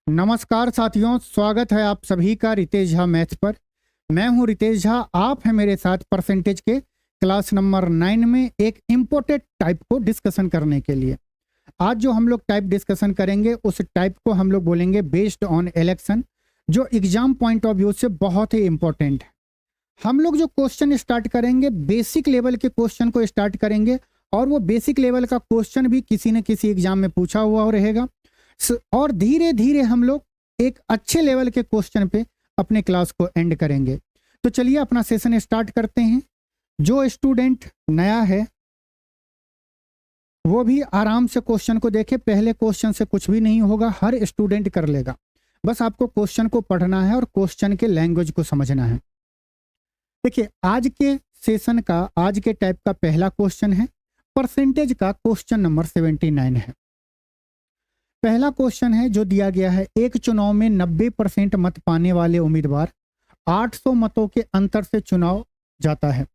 नमस्कार साथियों, स्वागत है आप सभी का रितेश झा मैथ्स पर। मैं हूं रितेश झा, आप हैं मेरे साथ परसेंटेज के क्लास नंबर 9 में एक इम्पोर्टेंट टाइप को डिस्कशन करने के लिए। आज जो हम लोग टाइप डिस्कशन करेंगे उस टाइप को हम लोग बोलेंगे बेस्ड ऑन इलेक्शन, जो एग्जाम पॉइंट ऑफ व्यू से बहुत ही इंपॉर्टेंट है। हम लोग जो क्वेश्चन स्टार्ट करेंगे बेसिक लेवल के क्वेश्चन को स्टार्ट करेंगे, और वो बेसिक लेवल का क्वेश्चन भी किसी न किसी एग्जाम में पूछा हुआ रहेगा, और धीरे धीरे हम लोग एक अच्छे लेवल के क्वेश्चन पे अपने क्लास को एंड करेंगे। तो चलिए अपना सेशन स्टार्ट करते हैं। जो स्टूडेंट नया है वो भी आराम से क्वेश्चन को देखे। पहले क्वेश्चन से कुछ भी नहीं होगा, हर स्टूडेंट कर लेगा। बस आपको क्वेश्चन को पढ़ना है और क्वेश्चन के लैंग्वेज को समझना है। देखिए, आज के सेशन का, आज के टाइप का पहला क्वेश्चन है परसेंटेज का, क्वेश्चन नंबर 79 है। पहला क्वेश्चन है जो दिया गया है, एक चुनाव में 90% मत पाने वाले उम्मीदवार 800 मतों के अंतर से चुनाव जाता है।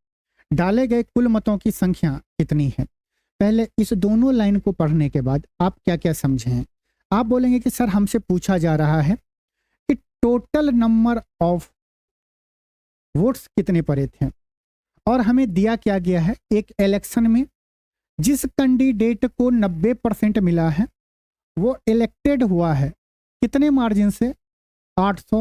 डाले गए कुल मतों की संख्या कितनी है? पहले इस दोनों लाइन को पढ़ने के बाद आप क्या क्या समझे हैं? आप बोलेंगे कि सर हमसे पूछा जा रहा है कि टोटल नंबर ऑफ वोट्स कितने पड़े थे, और हमें दिया क्या गया है, एक इलेक्शन में जिस कैंडिडेट को 90% मिला है वो इलेक्टेड हुआ है। कितने मार्जिन से? 800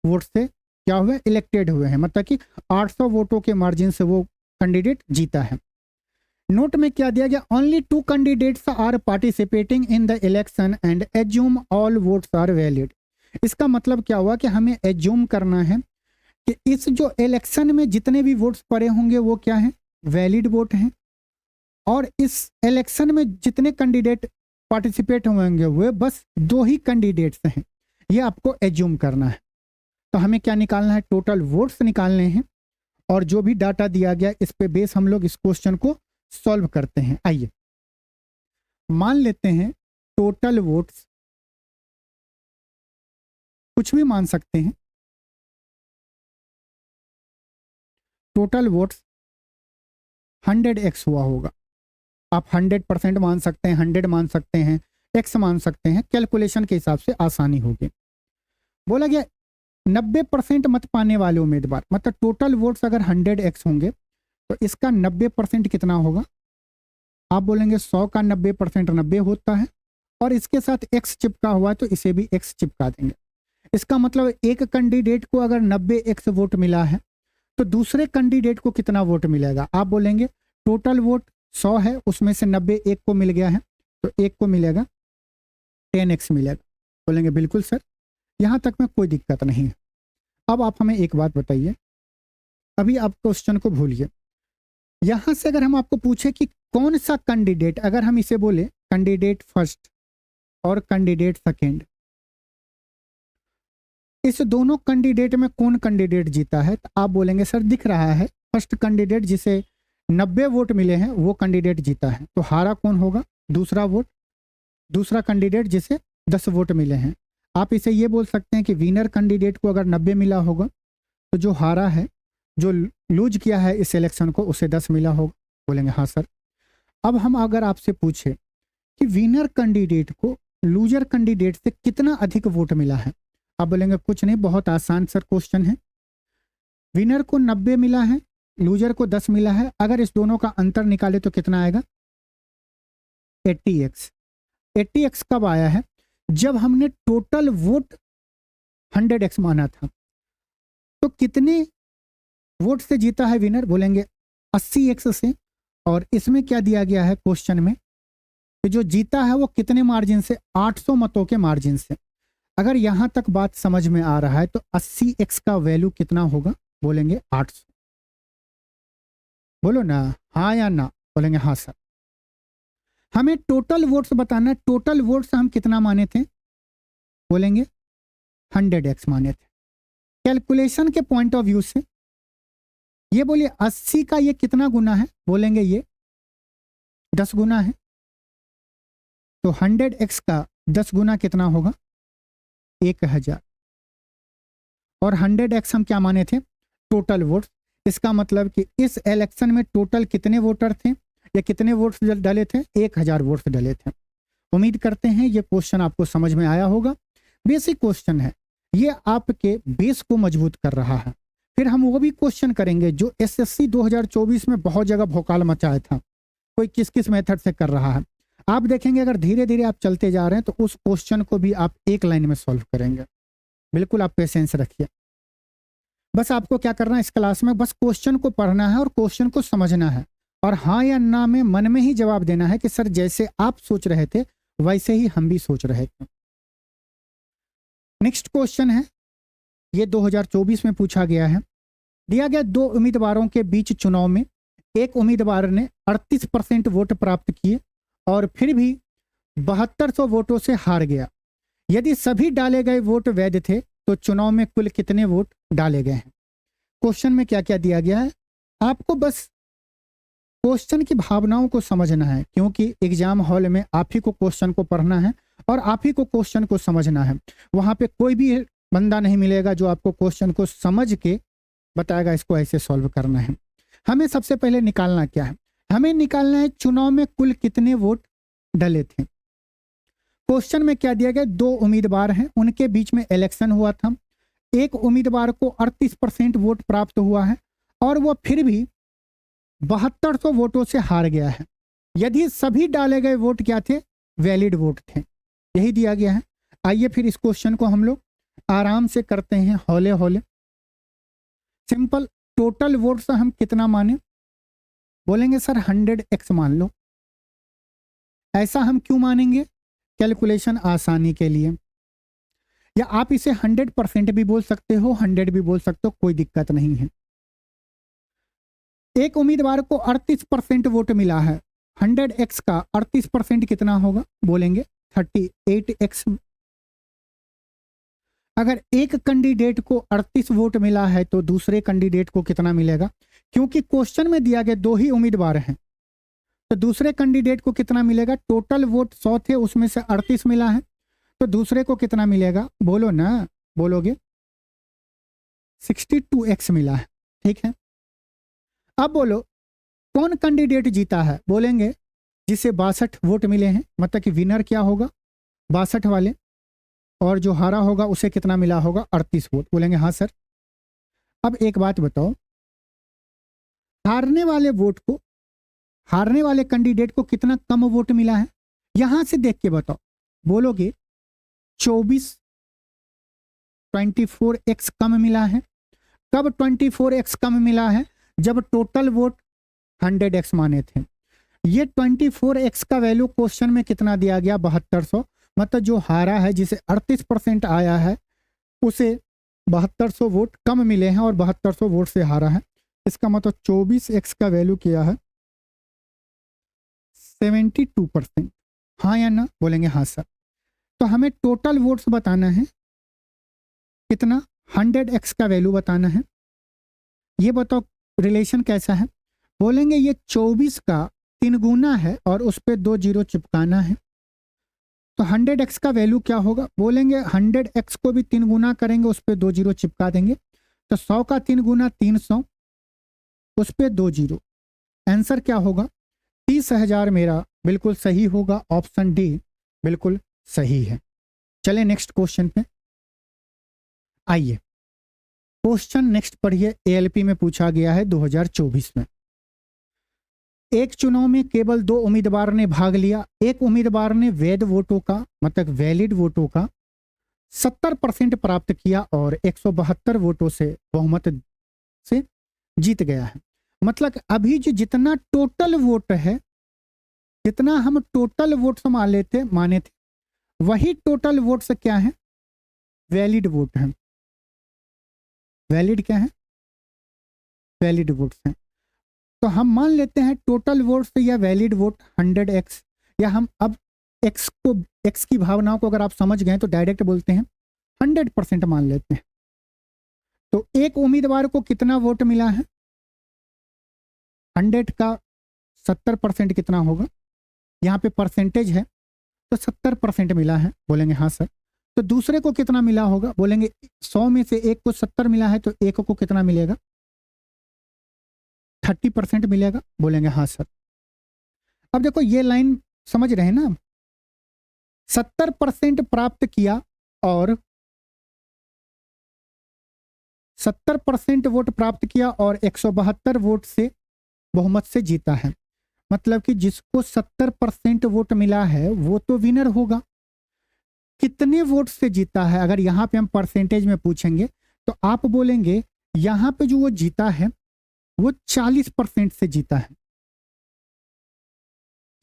वोट से क्या हुए? इलेक्टेड हुए हैं। मतलब कि 800 वोटों के मार्जिन से वो कैंडिडेट जीता है। नोट में क्या दिया गया? Only 2 candidates are participating in the election and assume all votes are valid. इसका मतलब क्या हुआ कि हमें एज्यूम करना है कि इस जो इलेक्शन में जितने भी वोट्स पड़े होंगे वो क्या है? वैलिड वोट हैं। और इस इलेक्शन में जितने कैंडिडेट पार्टिसिपेट होंगे वो बस 2 ही कैंडिडेट्स हैं, ये आपको एज्यूम करना है। तो हमें क्या निकालना है? टोटल वोट्स निकालने हैं, और जो भी डाटा दिया गया इस पे बेस हम लोग इस क्वेश्चन को सॉल्व करते हैं। आइए मान लेते हैं टोटल वोट्स, कुछ भी मान सकते हैं। टोटल वोट्स 100x हुआ होगा। आप 100% मान सकते हैं, 100 मान सकते हैं, x मान सकते हैं, कैलकुलेशन के हिसाब से आसानी होगी। बोला गया 90% मत पाने वाले उम्मीदवार, मतलब टोटल वोट्स अगर 100x होंगे तो इसका 90% कितना होगा? आप बोलेंगे 100 का 90% 90 होता है, और इसके साथ x चिपका हुआ है तो इसे भी x चिपका देंगे। इसका मतलब एक कैंडिडेट को अगर 90x वोट मिला है तो दूसरे कैंडिडेट को कितना वोट मिलेगा? आप बोलेंगे टोटल वोट 100 है, उसमें से 90 एक को मिल गया है, तो एक को मिलेगा 10x मिलेगा। बोलेंगे बिल्कुल सर, यहाँ तक में कोई दिक्कत नहीं है। अब आप हमें एक बात बताइए, अभी आप क्वेश्चन को भूलिए। यहाँ से अगर हम आपको पूछे कि कौन सा कैंडिडेट, अगर हम इसे बोले कैंडिडेट फर्स्ट और कैंडिडेट सेकेंड, इस दोनों कैंडिडेट में कौन कैंडिडेट जीता है, तो आप बोलेंगे सर दिख रहा है फर्स्ट कैंडिडेट जिसे 90 वोट मिले हैं वो कैंडिडेट जीता है। तो हारा कौन होगा? दूसरा वोट, दूसरा कैंडिडेट जिसे 10 वोट मिले हैं। आप इसे ये बोल सकते हैं कि विनर कैंडिडेट को अगर 90 मिला होगा तो जो हारा है, जो लूज किया है इस इलेक्शन को, उसे 10 मिला होगा। बोलेंगे हाँ सर। अब हम अगर आपसे पूछे कि विनर कैंडिडेट को लूजर कैंडिडेट से कितना अधिक वोट मिला है, आप बोलेंगे कुछ नहीं, बहुत आसान सर क्वेश्चन है। विनर को 90 मिला है, लूजर को 10 मिला है, अगर इस दोनों का अंतर निकाले तो कितना आएगा? 80x। 80x कब आया है? जब हमने टोटल वोट 100x माना था। तो कितने वोट से जीता है विनर? बोलेंगे 80x से। और इसमें क्या दिया गया है क्वेश्चन में कि जो जीता है वो कितने मार्जिन से? 800 मतों के मार्जिन से। अगर यहां तक बात समझ में आ रहा है तो 80x का वैल्यू कितना होगा? बोलेंगे 800। बोलो ना हाँ या ना? बोलेंगे हाँ सर। हमें टोटल वोट्स बताना है। टोटल वोट्स हम कितना माने थे? बोलेंगे 100x माने थे। कैलकुलेशन के पॉइंट ऑफ व्यू से ये बोलिए 80 का ये कितना गुना है? बोलेंगे ये 10 गुना है। तो 100x का 10 गुना कितना होगा? 1000। और 100x हम क्या माने थे? Total votes. इसका मतलब कि इस इलेक्शन में टोटल कितने वोटर थे या कितने वोट्स डले थे? 1000 वोट्स डले थे। उम्मीद करते हैं ये क्वेश्चन आपको समझ में आया होगा। बेसिक क्वेश्चन है, ये आपके बेस को मजबूत कर रहा है। फिर हम वो भी क्वेश्चन करेंगे जो एसएससी 2024 में बहुत जगह भौकाल मचाया था, कोई किस किस मेथड से कर रहा है। आप देखेंगे अगर धीरे धीरे आप चलते जा रहे हैं तो उस क्वेश्चन को भी आप एक लाइन में सॉल्व करेंगे। बिल्कुल आप पेशेंस रखिए। बस आपको क्या करना है इस क्लास में, बस क्वेश्चन को पढ़ना है और क्वेश्चन को समझना है, और हाँ या ना में मन में ही जवाब देना है कि सर जैसे आप सोच रहे थे वैसे ही हम भी सोच रहे थे। नेक्स्ट क्वेश्चन है, ये 2024 में पूछा गया है। दिया गया दो उम्मीदवारों के बीच चुनाव में एक उम्मीदवार ने 38% वोट प्राप्त किए और फिर भी 7200 वोटों से हार गया। यदि सभी डाले गए वोट वैध थे तो चुनाव में कुल कितने वोट डाले गए हैं। क्वेश्चन में क्या क्या दिया गया है, आपको बस क्वेश्चन की भावनाओं को समझना है, क्योंकि एग्जाम हॉल में आप ही को क्वेश्चन को पढ़ना है और आप ही को क्वेश्चन को समझना है। वहां पे कोई भी बंदा नहीं मिलेगा जो आपको क्वेश्चन को समझ के बताएगा इसको ऐसे सॉल्व करना है। हमें सबसे पहले निकालना क्या है, हमें निकालना है चुनाव में कुल कितने वोट डले थे। क्वेश्चन में क्या दिया गया, दो उम्मीदवार हैं, उनके बीच में इलेक्शन हुआ था। एक उम्मीदवार को 38% वोट प्राप्त हुआ है और वो फिर भी 7200 वोटों से हार गया है। यदि सभी डाले गए वोट क्या थे, वैलिड वोट थे, यही दिया गया है। आइए फिर इस क्वेश्चन को हम लोग आराम से करते हैं, हौले हौले। सिंपल, टोटल वोट से हम कितना माने, बोलेंगे सर 100x मान लो। ऐसा हम क्यों मानेंगे, कैलकुलेशन आसानी के लिए, या आप इसे 100% भी बोल सकते हो, 100 भी बोल सकते हो, कोई दिक्कत नहीं है। एक उम्मीदवार को 38% वोट मिला है, 100x का 38% कितना होगा, बोलेंगे 38x। अगर एक कैंडिडेट को 38 वोट मिला है तो दूसरे कैंडिडेट को कितना मिलेगा, क्योंकि क्वेश्चन में दिया गया दो ही उम्मीदवार हैं तो दूसरे कैंडिडेट को कितना मिलेगा, टोटल वोट 100 थे उसमें से 38 मिला है तो दूसरे को कितना मिलेगा, बोलो ना, बोलोगे 62x मिला है। ठीक है, अब बोलो कौन कैंडिडेट जीता है, बोलेंगे जिसे 62 वोट मिले हैं, मतलब कि विनर क्या होगा 62 वाले, और जो हारा होगा उसे कितना मिला होगा 38 वोट, बोलेंगे हाँ सर। अब एक बात बताओ, हारने वाले कैंडिडेट को कितना कम वोट मिला है, यहां से देख के बताओ, बोलोगे 24x कम मिला है। कब 24x कम मिला है, जब टोटल वोट 100x माने थे। ये 24x का वैल्यू क्वेश्चन में कितना दिया गया, 7200, मतलब जो हारा है जिसे 38% आया है उसे 7200 वोट कम मिले हैं और 7200 वोट से हारा है। इसका मतलब 24x का वैल्यू किया है 72%। हाँ या ना, बोलेंगे हाँ सर। तो हमें टोटल वोट्स बताना है कितना, 100x का वैल्यू बताना है। ये बताओ रिलेशन कैसा है, बोलेंगे ये 24 का 3 गुना है और उस पर 2 जीरो चिपकाना है। तो 100x का वैल्यू क्या होगा, बोलेंगे 100x को भी 3 गुना करेंगे, उस पर 2 जीरो चिपका देंगे, तो 100 का 3 गुना 300, उस पर 2 जीरो, आंसर क्या होगा 30,000 मेरा बिल्कुल सही होगा, ऑप्शन डी बिल्कुल सही है। चले नेक्स्ट क्वेश्चन पे आइए। क्वेश्चन नेक्स्ट पढ़िए, एएलपी में पूछा गया है 2024 में। एक चुनाव में केवल 2 उम्मीदवार ने भाग लिया। एक उम्मीदवार ने वैध वोटों का, मतलब वैलिड वोटों का 70% प्राप्त किया और 172 वोटों से बहुमत से जीत गया है। मतलब अभी जो जितना टोटल वोट है, जितना हम टोटल वोट माने थे वही टोटल वोट से क्या है, वैलिड वोट है। वैलिड क्या है, वैलिड वोट्स हैं। तो हम मान लेते हैं टोटल वोट्स या वैलिड वोट 100x, या हम अब x की भावनाओं को अगर आप समझ गए तो डायरेक्ट बोलते हैं 100% मान लेते हैं। तो एक उम्मीदवार को कितना वोट मिला है, 100 का 70% कितना होगा, यहाँ पे परसेंटेज है तो 70% मिला है, बोलेंगे हाँ सर। तो दूसरे को कितना मिला होगा, बोलेंगे 100 में से एक को 70 मिला है तो एक को कितना मिलेगा, 30% मिलेगा, बोलेंगे हाँ सर। अब देखो ये लाइन समझ रहे हैं ना, 70% प्राप्त किया और 70% वोट प्राप्त किया और 172 वोट से बहुमत से जीता है। मतलब कि जिसको 70% वोट मिला है वो तो विनर होगा। कितने वोट से जीता है, अगर यहाँ पे हम परसेंटेज में पूछेंगे तो आप बोलेंगे यहाँ पे जो वो जीता है वो 40% से जीता है।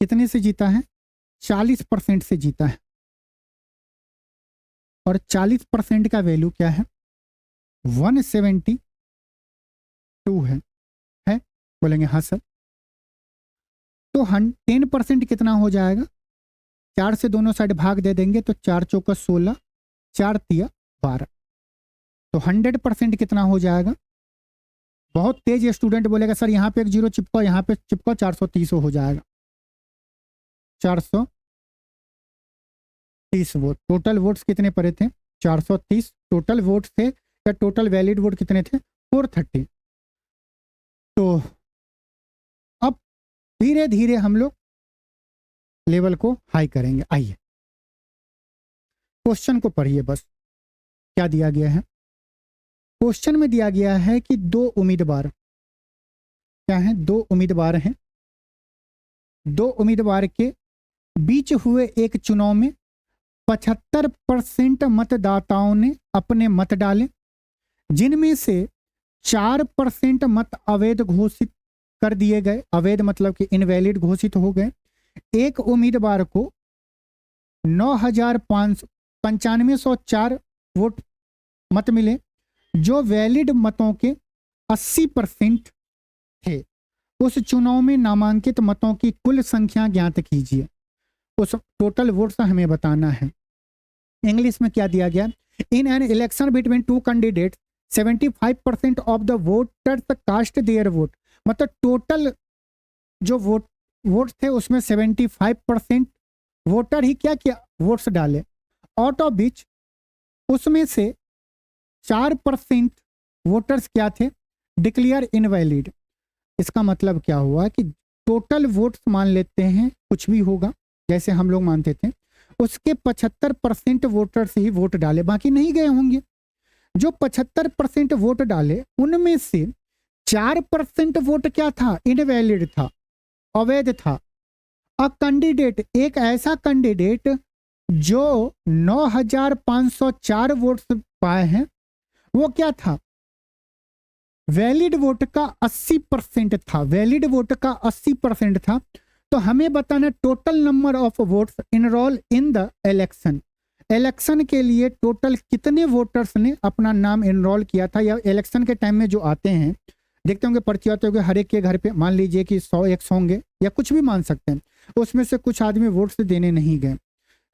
कितने से जीता है? 40% से जीता है। और 40% का वैल्यू क्या है? 172 है? बोलेंगे हाँ सर। तो 10% कितना हो जाएगा? 4 से दोनों साइड भाग दे देंगे तो 4 चौका 16, 4 तिया 12। तो 100% कितना हो जाएगा? बहुत तेज स्टूडेंट बोलेगा सर यहाँ पे एक जीरो चिपकाओ, यहाँ पे चिपकाओ, 430 हो जाएगा। 430 वोट। टोटल वोट्स कितने पड़े थे? 430 टोटल वोट थे, या टोटल वैलिड वोट कितने थे? 430। तो अब धीरे धीरे हम लोग लेवल को हाई करेंगे। आइए क्वेश्चन को पढ़िए बस। क्या दिया गया है? क्वेश्चन में दिया गया है कि दो उम्मीदवार, क्या है? दो उम्मीदवार हैं। दो उम्मीदवार के बीच हुए एक चुनाव में 75% मतदाताओं ने अपने मत डाले, जिनमें से 4% मत अवैध घोषित कर दिए गए। अवैध मतलब कि इनवैलिड घोषित हो गए। एक उम्मीदवार को 9,9504 वोट मत मिले, जो वैलिड मतों के 80% थे। उस चुनाव में नामांकित मतों की कुल संख्या ज्ञात कीजिए। उस टोटल वोट्स हमें बताना है। इंग्लिश में क्या दिया गया? In an election between two candidate 75% of the voters cast their vote. मतलब टोटल जो वोट थे उसमें 75% वोटर ही क्या किया? वोट्स डाले। आउट ऑफ विच उसमें से 4% वोटर्स क्या थे? Declare invalid. इसका मतलब क्या हुआ कि टोटल वोट्स मान लेते हैं कुछ भी होगा जैसे हम लोग मानते थे, उसके 75% वोटर्स ही वोट डाले, बाकी नहीं गए होंगे। जो 75% वोट डाले उनमें से 4% वोट क्या था? इनवैलिड था, अवैध था। अ कैंडिडेट, एक ऐसा कैंडिडेट जो 9,504 वोट्स पाए हैं, वो क्या था? वैलिड वोट का 80% था। वैलिड वोट का 80% था। तो हमें बताना total number of votes enrol in the election. Election के लिए टोटल कितने वोटर्स ने अपना नाम इनरोल किया था, या इलेक्शन के टाइम में जो आते हैं देखते होंगे पर्ची आते होंगे हर एक के घर पे, मान लीजिए कि 100-100 होंगे या कुछ भी मान सकते हैं, उसमें से कुछ आदमी वोट्स देने नहीं गए।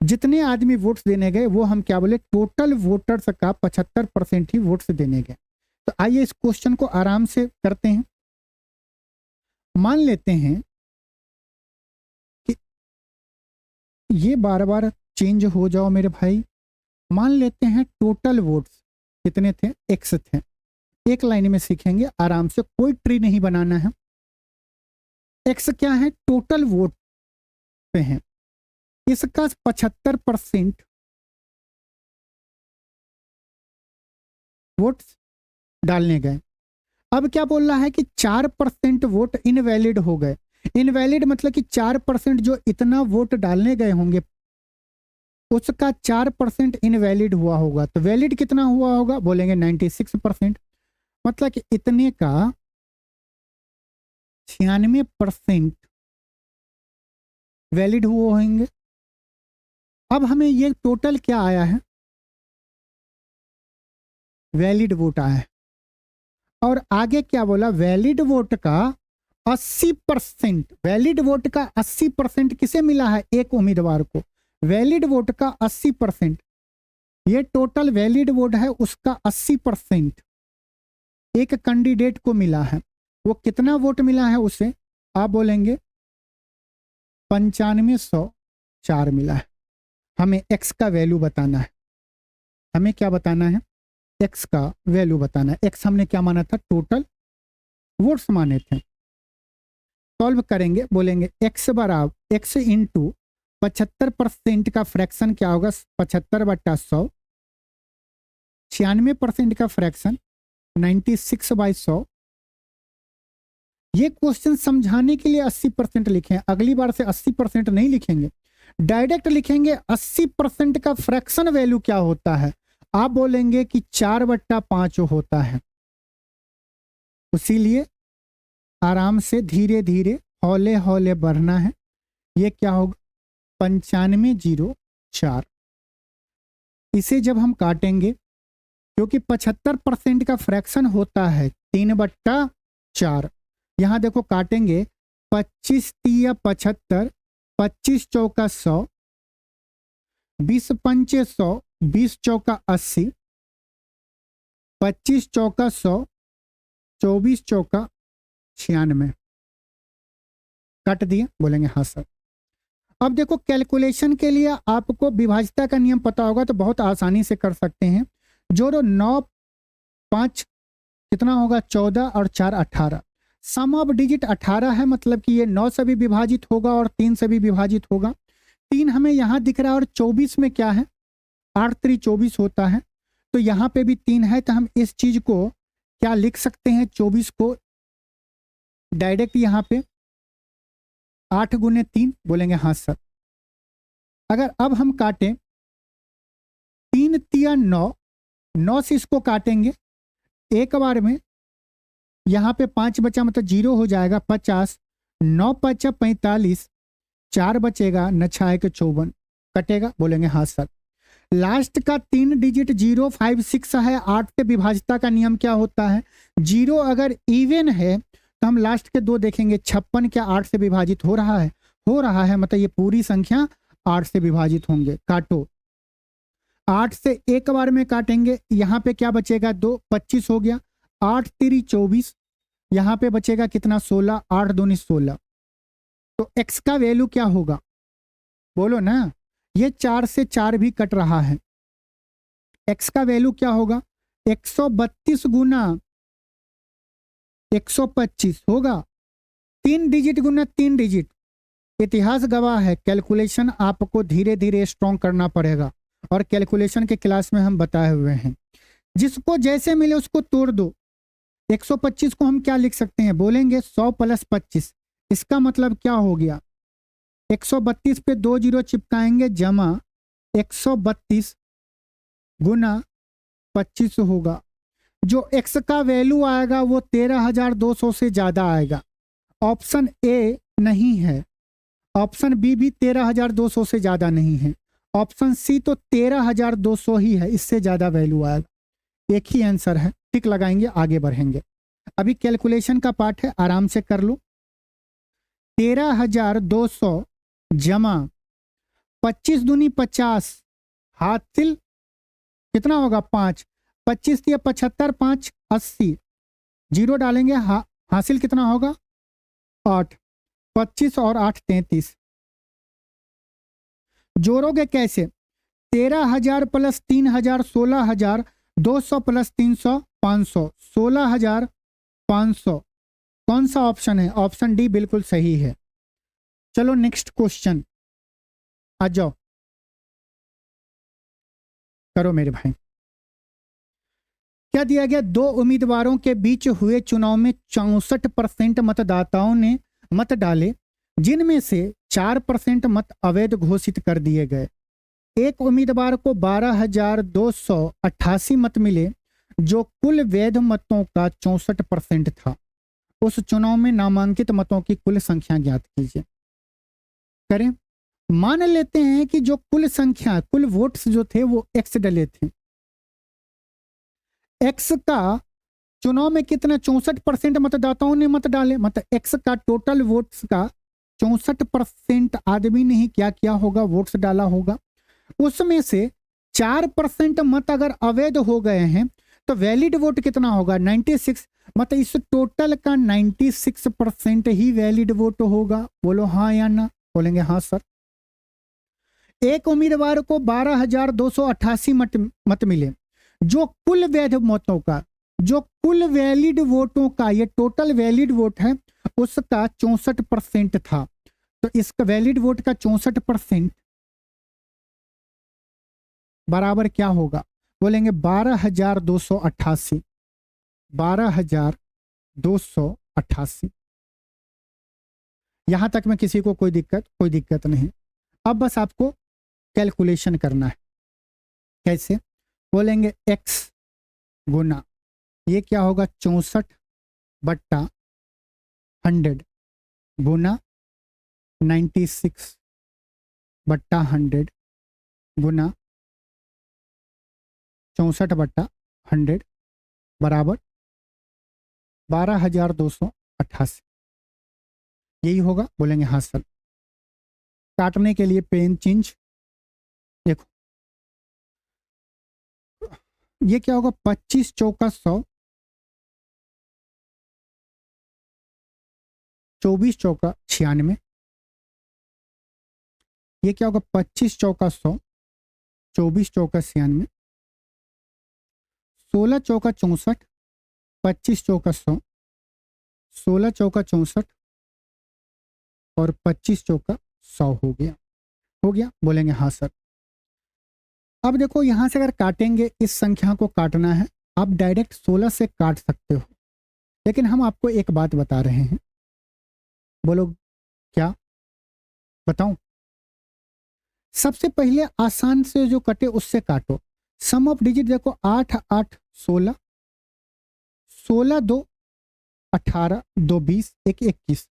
जितने आदमी वोट्स देने गए वो हम क्या बोले? टोटल वोटर्स का 75% ही वोट्स देने गए। तो आइए इस क्वेश्चन को आराम से करते हैं। मान लेते हैं कि ये बार बार चेंज हो जाओ मेरे भाई। मान लेते हैं टोटल वोट्स कितने थे? x थे। एक लाइन में सीखेंगे आराम से, कोई ट्री नहीं बनाना है। x क्या है? टोटल वोट पे है। इसका 75% वोट्स डालने गए। अब क्या बोल रहा है कि 4% वोट इनवैलिड हो गए। इनवैलिड मतलब कि 4% जो इतना वोट डालने गए होंगे उसका 4% इनवैलिड हुआ होगा। तो वैलिड कितना हुआ होगा? बोलेंगे 96%। मतलब कि इतने का 96% वैलिड हुए होंगे। अब हमें ये टोटल क्या आया है? वैलिड वोट आया है। और आगे क्या बोला? वैलिड वोट का 80%, वैलिड वोट का 80% किसे मिला है? एक उम्मीदवार को। वैलिड वोट का 80%, ये टोटल वैलिड वोट है उसका 80% एक कैंडिडेट को मिला है। वो कितना वोट मिला है उसे? आप बोलेंगे 9504 मिला है। हमें एक्स का वैल्यू बताना है। हमें क्या बताना है? एक्स का वैल्यू बताना है। एक्स हमने क्या माना था? टोटल वोट्स माने थे। सॉल्व करेंगे, बोलेंगे एक्स बराबर एक्स इंटू 75% का फ्रैक्शन क्या होगा? 75/100 96% का फ्रैक्शन 96/100। ये क्वेश्चन समझाने के लिए 80% लिखे हैं, अगली बार से 80% नहीं लिखेंगे, डायरेक्ट लिखेंगे 80% का फ्रैक्शन वैल्यू क्या होता है। आप बोलेंगे कि 4/5 होता है। इसीलिए आराम से धीरे धीरे हौले हौले बढ़ना है। ये क्या होगा 9504। इसे जब हम काटेंगे, क्योंकि 75% का फ्रैक्शन होता है 3/4। यहां देखो काटेंगे 25 तिया 75, 25 चौका 100, 20 पंचे 100, 20 चौका 80, 25 चौका 100, 24 चौका 96। काट दिए, बोलेंगे हाँ सर। अब देखो कैलकुलेशन के लिए आपको विभाज्यता का नियम पता होगा तो बहुत आसानी से कर सकते हैं। जोड़ो 9 5 कितना होगा 14 और 4 18। सम ऑफ डिजिट 18 है, मतलब कि ये 9 से भी विभाजित होगा और 3 से भी विभाजित होगा। 3 हमें यहाँ दिख रहा है और 24 में क्या है 8 3 24 होता है, तो यहाँ पे भी 3 है। तो हम इस चीज को क्या लिख सकते हैं 24 को डायरेक्ट यहाँ पे 8 गुने 3, बोलेंगे हाँ सर। अगर अब हम काटें 3 तिया 9, 9 से इसको काटेंगे एक बार में, यहाँ पे 5 बचा मतलब 0 हो जाएगा 50, 9 5 45, 4 बचेगा न 6 के 54, कटेगा, बोलेंगे हाँ सर। लास्ट का 3 डिजिट 0 5 6 है। 8 से विभाज्यता का नियम क्या होता है 0 अगर इवन है तो हम लास्ट के 2 देखेंगे। 56 क्या 8 से विभाजित हो रहा है, हो रहा है, मतलब ये पूरी संख्या 8 से विभाजित होंगे। काटो 8 से एक बार में काटेंगे, यहाँ पे क्या बचेगा 2 25 हो गया, 8 3 24, यहाँ पे बचेगा कितना 16, 8 दूनी 16। तो x का वैल्यू क्या होगा बोलो ना, ये 4 से 4 भी कट रहा है। x का वैल्यू क्या होगा 132 गुना 125 होगा, 3 डिजिट गुना 3 डिजिट। इतिहास गवाह है, कैलकुलेशन आपको धीरे धीरे स्ट्रॉन्ग करना पड़ेगा और कैलकुलेशन के क्लास में हम बताए हुए हैं। जिसको जैसे मिले उसको तोड़ दो। 125 को हम क्या लिख सकते हैं, बोलेंगे 100 + 25। इसका मतलब क्या हो गया 132 पे 2 0 चिपकाएंगे, जमा 132 गुना 25 होगा। जो x का वैल्यू आएगा वो 13,200 से ज्यादा आएगा। ऑप्शन ए नहीं है, ऑप्शन बी भी 13,200 से ज्यादा नहीं है, ऑप्शन सी तो 13,200 ही है, इससे ज्यादा वैल्यू आएगा। एक ही आंसर है, टिक लगाएंगे, आगे बढ़ेंगे। अभी कैलकुलेशन का पार्ट है, आराम से कर लो। 13,200 जमा 25 दूनी 50, हासिल कितना होगा 5, 25 या 75, 5 80, 0 डालेंगे, हासिल कितना होगा 8, 25 और 8 33। जोड़ोगे कैसे 13,000 + 3,000 16,000, 200 + 300 500, 16,500। कौन सा ऑप्शन है, ऑप्शन डी बिल्कुल सही है। चलो नेक्स्ट क्वेश्चन आ जाओ, करो मेरे भाई। क्या दिया गया 2 उम्मीदवारों के बीच हुए चुनाव में 64% मतदाताओं ने मत डाले, जिनमें से 4% मत अवैध घोषित कर दिए गए। एक उम्मीदवार को 12,288 मत मिले, जो कुल वैध मतों का 64% था। उस चुनाव में नामांकित मतों की कुल संख्या ज्ञात कीजिए। करें, मान लेते हैं कि जो कुल संख्या, कुल वोट्स जो थे वो x डले थे। x का चुनाव में कितना 64% मतदाताओं ने मत डाले, मतलब x का टोटल वोट्स का 64% आदमी ने ही क्या किया होगा, वोट्स डाला होगा। उसमें से 4% मत अगर अवैध हो गए हैं तो वैलिड वोट कितना होगा 96, मतलब इस टोटल का 96% ही वैलिड वोट होगा। बोलो हाँ या ना, बोलेंगे हाँ सर। एक उम्मीदवार को 12,288 मत मिले, जो कुल वैध मतों का, जो कुल वैलिड वोटों का, ये टोटल वैलिड वोट है, उसका 64% था। तो इसका वैलिड वोट का 64% बराबर क्या होगा, बोलेंगे 12,288, 12,288। यहां तक में किसी को कोई दिक्कत नहीं। अब बस आपको कैलकुलेशन करना है। कैसे? बोलेंगे x गुना, ये क्या होगा 64/100 गुना 96/100 गुना 64/100 बराबर 12,288। यही होगा? बोलेंगे हाँ सर। काटने के लिए पेन चेंज। देखो ये क्या होगा 25 चौका 100, 24 चौका 96। ये क्या होगा 25 चौका 100, 24 चौका 96, 16 चौका 64, 25 चौका 100, 16 चौका 64 और 25 चौका 100 हो गया। बोलेंगे हाँ सर। अब देखो यहां से अगर काटेंगे, इस संख्या को काटना है, आप डायरेक्ट 16 से काट सकते हो, लेकिन हम आपको एक बात बता रहे हैं। बोलो क्या बताऊं? सबसे पहले आसान से जो कटे उससे काटो। सम ऑफ डिजिट देखो 8 8 16, 16 2 18, 2 20, 1 21।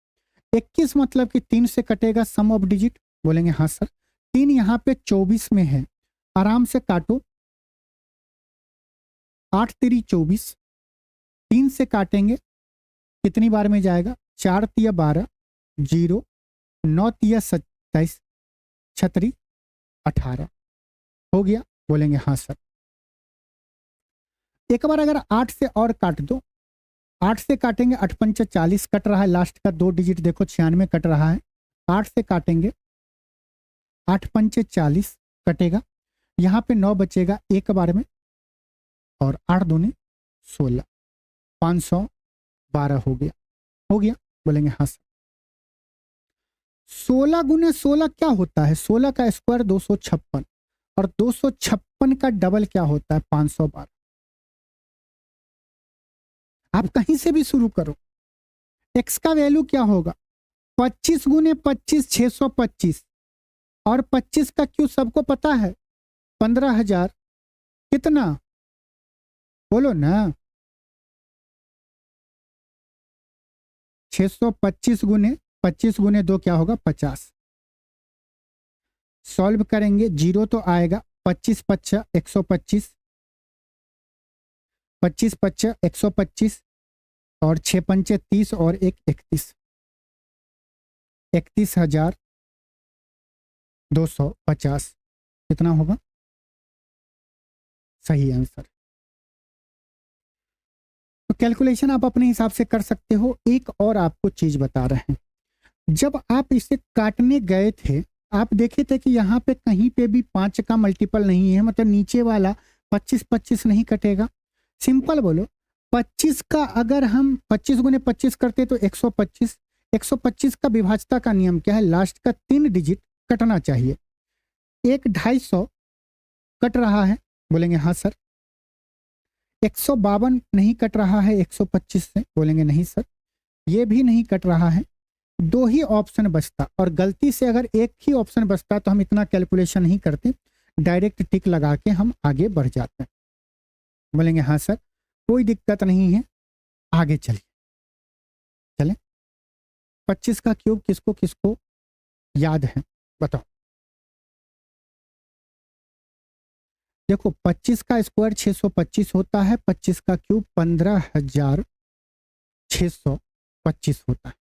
21 मतलब कि 3 से कटेगा सम ऑफ डिजिट। बोलेंगे हाँ सर। 3 यहाँ पे 24 में है, आराम से काटो। 8 3 24, 3 से काटेंगे कितनी बार में जाएगा? 4 3 12, 0, 9 3 27, 36 18 हो गया। बोलेंगे हाँ सर। एक बार अगर 8 से और काट दो, 8 से काटेंगे 8 पंच 40 कट रहा है, लास्ट का 2 डिजिट देखो 96 कट रहा है। 8 से काटेंगे 8 पंच 40 कटेगा, यहाँ पे 9 बचेगा एक बार में, और 8 दूनी 16, 512 हो गया। बोलेंगे हाँ सर। 16 गुने 16 क्या होता है? 16 का स्क्वायर 256, और 256 का डबल क्या होता है? 512। आप कहीं से भी शुरू करो। x का वैल्यू क्या होगा? 25 गुने 25 625, और 25 का क्यू सबको पता है 15,000। कितना? बोलो ना। 625 गुने 25 गुने 2 क्या होगा? 50। सॉल्व करेंगे, जीरो तो आएगा। 25 पच्चा 125, 25 पच्चा 125, और 6 पंचे 30 और 1 31, 31,250। कितना होगा? सही आंसर। तो कैलकुलेशन आप अपने हिसाब से कर सकते हो। एक और आपको चीज बता रहे हैं, जब आप इसे काटने गए थे, आप देखे थे कि यहाँ पे कहीं पे भी 5 का मल्टीपल नहीं है, मतलब नीचे वाला 25 25 नहीं कटेगा। सिंपल बोलो, 25 का अगर हम 25 गुने 25 करते तो 125। 125 का विभाज्यता का नियम क्या है? लास्ट का 3 डिजिट कटना चाहिए। 1 250 कट रहा है। बोलेंगे हाँ सर। 152 नहीं कट रहा है 125 से। बोलेंगे नहीं सर। ये भी नहीं कट रहा है। 2 ही ऑप्शन बचता, और गलती से अगर एक ही ऑप्शन बचता तो हम इतना कैलकुलेशन नहीं करते, डायरेक्ट टिक लगा के हम आगे बढ़ जाते हैं। बोलेंगे हाँ सर, कोई दिक्कत नहीं है, आगे चलिए। चले 25 का क्यूब किसको किसको याद है? बताओ। देखो 25 का स्क्वायर 625 होता है, 25 का क्यूब 15,625 होता है।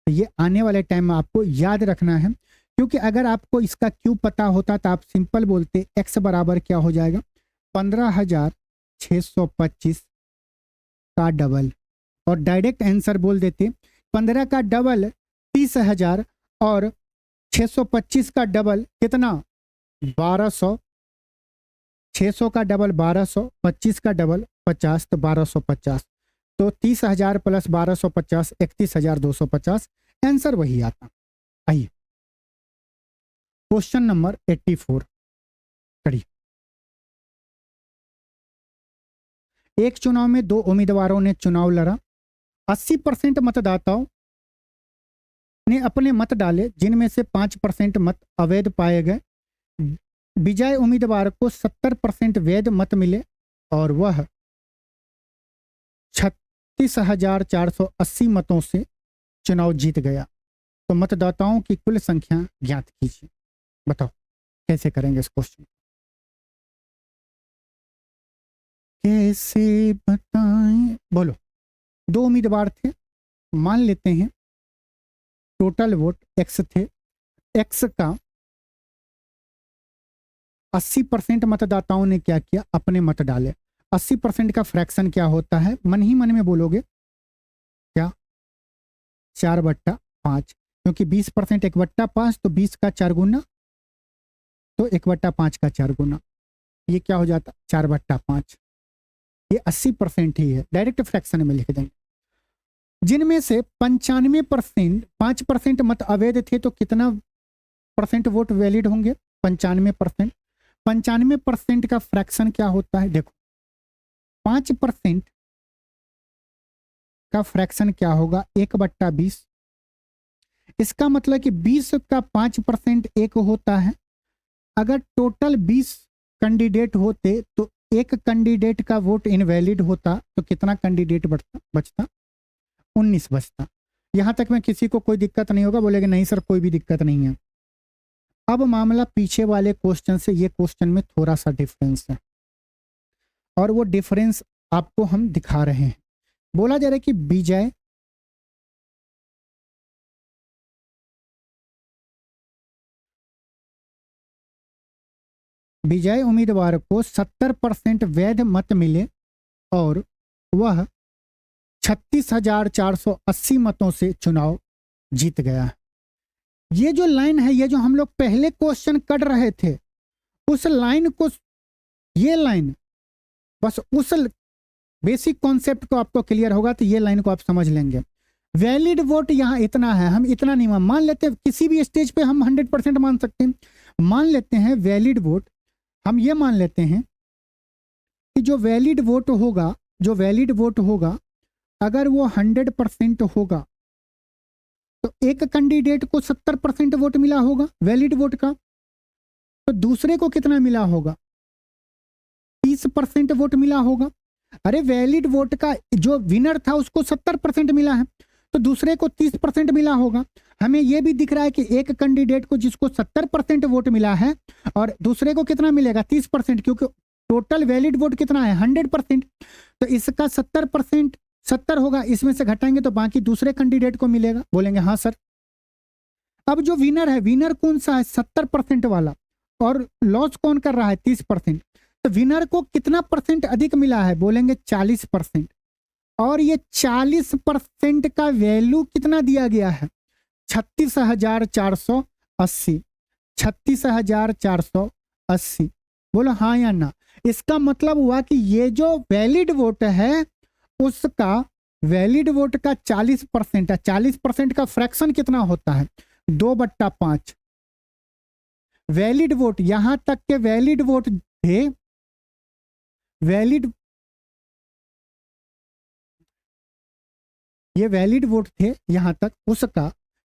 तो ये आने वाले टाइम में आपको याद रखना है, क्योंकि अगर आपको इसका क्यूब पता होता तो आप सिंपल बोलते x बराबर क्या हो जाएगा? 15,625 का डबल, और डायरेक्ट आंसर बोल देते 15 का डबल 30,000, और 625 का डबल कितना? 1200। 600 का डबल 1200, 25 का डबल 50, तो 1250। तो 30,000 प्लस 1250 31,250, आंसर वही आता। आइए क्वेश्चन नंबर 84 करिए। एक चुनाव में 2 उम्मीदवारों ने चुनाव लड़ा, 80% मतदाताओं ने अपने मत डाले, जिनमें से 5% मत अवैध पाए गए। विजय उम्मीदवार को 70% वैध मत मिले और वह 36,480 मतों से चुनाव जीत गया। तो मतदाताओं की कुल संख्या ज्ञात कीजिए। बताओ कैसे करेंगे इस क्वेश्चन, कैसे बताएं, बोलो। 2 उम्मीदवार थे, मान लेते हैं टोटल वोट x थे, x का 80% मतदाताओं ने क्या किया, अपने मत डाले। 80% का फ्रैक्शन क्या होता है, मन ही मन में बोलोगे क्या, 4/5, क्योंकि 20% 1/5, तो 20 का 4 गुना, तो 1/5 का 4 गुना, ये क्या हो जाता, 4/5। ये 80% ही है, डायरेक्ट फ्रैक्शन में लिख देंगे। जिनमें से 95%, 5% मत अवैध थे, तो कितना परसेंट वोट वैलिड होंगे, 95%। 95% का फ्रैक्शन क्या होता है, देखो 5% का फ्रैक्शन क्या होगा, 1/20। इसका मतलब कि 20 का 5% 1 होता है। अगर टोटल 20 कैंडिडेट होते तो एक कैंडिडेट का वोट इनवैलिड होता, तो कितना कैंडिडेट बचता, 19 बचता। यहां तक में किसी को कोई दिक्कत नहीं होगा, बोलेगा नहीं सर कोई भी दिक्कत नहीं है। अब मामला पीछे वाले क्वेश्चन से ये क्वेश्चन में थोड़ा सा डिफरेंस है, और वो डिफरेंस आपको हम दिखा रहे हैं। बोला जा रहा है कि विजय उम्मीदवार को 70% वैध मत मिले और वह 36,480 मतों से चुनाव जीत गया। ये जो लाइन है, ये जो हम लोग पहले क्वेश्चन कर रहे थे, उस लाइन को, ये लाइन बस उस बेसिक कॉन्सेप्ट को आपको क्लियर होगा तो ये लाइन को आप समझ लेंगे। वैलिड वोट यहाँ इतना है, हम इतना नहीं मान लेते, किसी भी स्टेज पे हम 100% मान सकते हैं। मान लेते हैं वैलिड वोट, हम ये मान लेते हैं कि जो वैलिड वोट होगा, अगर वो 100% होगा तो एक कैंडिडेट को 70% वोट मिला होगा वैलिड वोट का, तो दूसरे को कितना मिला होगा, 30% वोट मिला होगा। अरे वैलिड वोट का जो विनर था उसको 70% मिला है, तो दूसरे को 30% मिला होगा। हमें यह भी दिख रहा है कि एक कैंडिडेट को जिसको 70% वोट मिला है और दूसरे को कितना मिलेगा, 30%, क्योंकि टोटल वैलिड वोट कितना है, 100%। तो इसका 70% 70 होगा, इसमें से घटाएंगे तो बाकी दूसरे कैंडिडेट को मिलेगा। बोलेंगे हाँ सर। अब जो विनर है, विनर कौन सा है, 70% वाला, और लॉस कौन कर रहा है, 30%। तो विनर को कितना परसेंट अधिक मिला है, बोलेंगे 40%। और ये 40% का वैल्यू कितना दिया गया है, 36,480। 36,480। बोलो हाँ या ना। इसका मतलब हुआ कि ये जो वैलिड वोट है उसका वैलिड वोट का 40% है। 40% का फ्रैक्शन कितना होता है, 2/5। वैलिड वोट, यहां तक के वैलिड वोट थे, ये वैलिड वोट थे यहां तक, उसका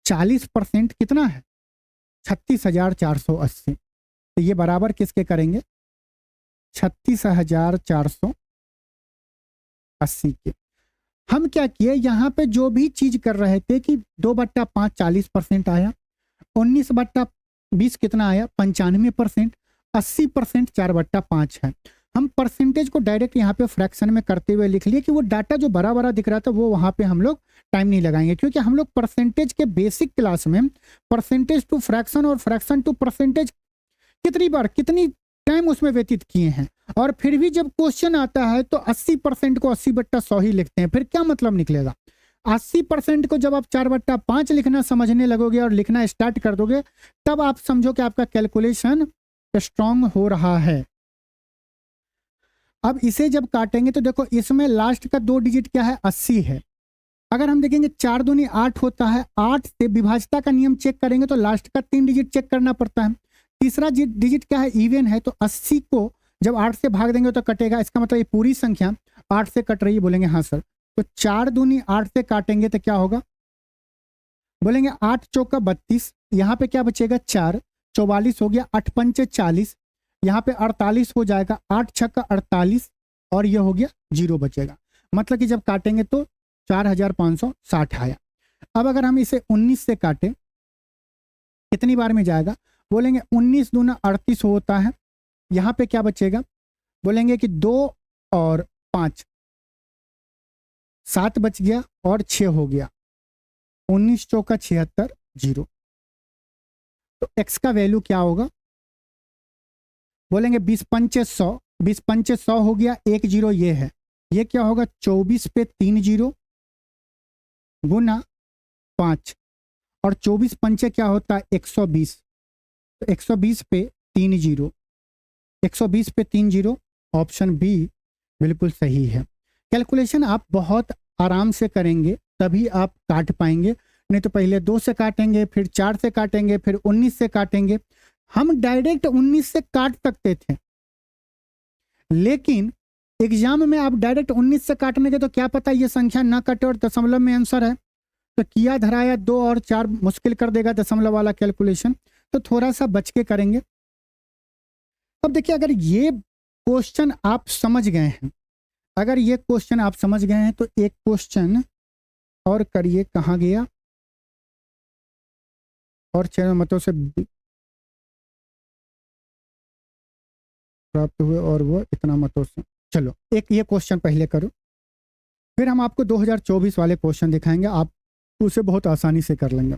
40% कितना है, 36,480। तो ये बराबर किसके करेंगे, 36,480 के। हम क्या किए, यहां पे जो भी चीज कर रहे थे कि 2/5 40% आया, 19/20 कितना आया, 95%, 80% 4/5 है। हम परसेंटेज को डायरेक्ट यहाँ पे फ्रैक्शन में करते हुए लिख लिए कि वो डाटा जो बड़ा बड़ा दिख रहा था वो वहाँ पे हम लोग टाइम नहीं लगाएंगे, क्योंकि हम लोग परसेंटेज के बेसिक क्लास में परसेंटेज टू फ्रैक्शन और फ्रैक्शन टू परसेंटेज कितनी बार कितनी टाइम उसमें व्यतीत किए हैं। और फिर भी जब क्वेश्चन आता है तो 80% को 80/100 ही लिखते हैं। फिर क्या मतलब निकलेगा, 80% को जब आप 4/5 लिखना समझने लगोगे और लिखना स्टार्ट कर दोगे, तब आप समझो कि आपका कैलकुलेशन स्ट्रांग हो रहा है। अब इसे जब काटेंगे तो देखो इसमें लास्ट का 2 डिजिट क्या है, 80 है। अगर हम देखेंगे 4 दूनी 8 होता है, 8 से विभाज्यता का नियम चेक करेंगे तो लास्ट का 3 डिजिट चेक करना पड़ता है। तीसरा डिजिट क्या है, इवन है, तो 80 को जब 8 से भाग देंगे तो कटेगा। इसका मतलब ये पूरी संख्या 8 से कट रही है, बोलेंगे हाँ सर। तो 4 दूनी 8 से काटेंगे तो क्या होगा, बोलेंगे 8 चौका 32, यहाँ पे क्या बचेगा 4, 44 हो गया, 8 पंचे 40, यहाँ पे 48 हो जाएगा, 8 छक्का 48 और ये हो गया 0 बचेगा। मतलब कि जब काटेंगे तो 4560 आया। अब अगर हम इसे 19 से काटें कितनी बार में जाएगा, बोलेंगे 19 दूना 38 होता है, यहाँ पे क्या बचेगा, बोलेंगे कि 2 और 5, 7 बच गया और 6 हो गया, 19 चौका 76, 0। तो x का वैल्यू क्या होगा, बोलेंगे 20 पंचे 100, 20 पंचे 100 हो गया, 1 0 ये है, ये क्या होगा 24 पे 3 0 गुना 5 और 24 पंचे क्या होता है 120, तो 120 पे 3 0, 120 पे 3 0, ऑप्शन बी बिल्कुल सही है। कैलकुलेशन आप बहुत आराम से करेंगे तभी आप काट पाएंगे, नहीं तो पहले 2 से काटेंगे, फिर 4 से काटेंगे, फिर 19 से काटेंगे। हम डायरेक्ट 19 से काट सकते थे, लेकिन एग्जाम में आप डायरेक्ट 19 से काटने के तो क्या पता ये संख्या ना कटे और दशमलव में आंसर है, तो किया धराया 2 और 4 मुश्किल कर देगा दशमलव वाला कैलकुलेशन, तो थोड़ा सा बच के करेंगे। अब देखिए, अगर ये क्वेश्चन आप समझ गए हैं, अगर ये क्वेश्चन आप समझ गए हैं तो एक क्वेश्चन और करिए, कहाँ गया, और 6 मतों से प्राप्त हुए और वो इतना मतों से। चलो एक ये क्वेश्चन पहले करो, फिर हम आपको 2024 वाले क्वेश्चन दिखाएंगे, आप उसे बहुत आसानी से कर लेंगे।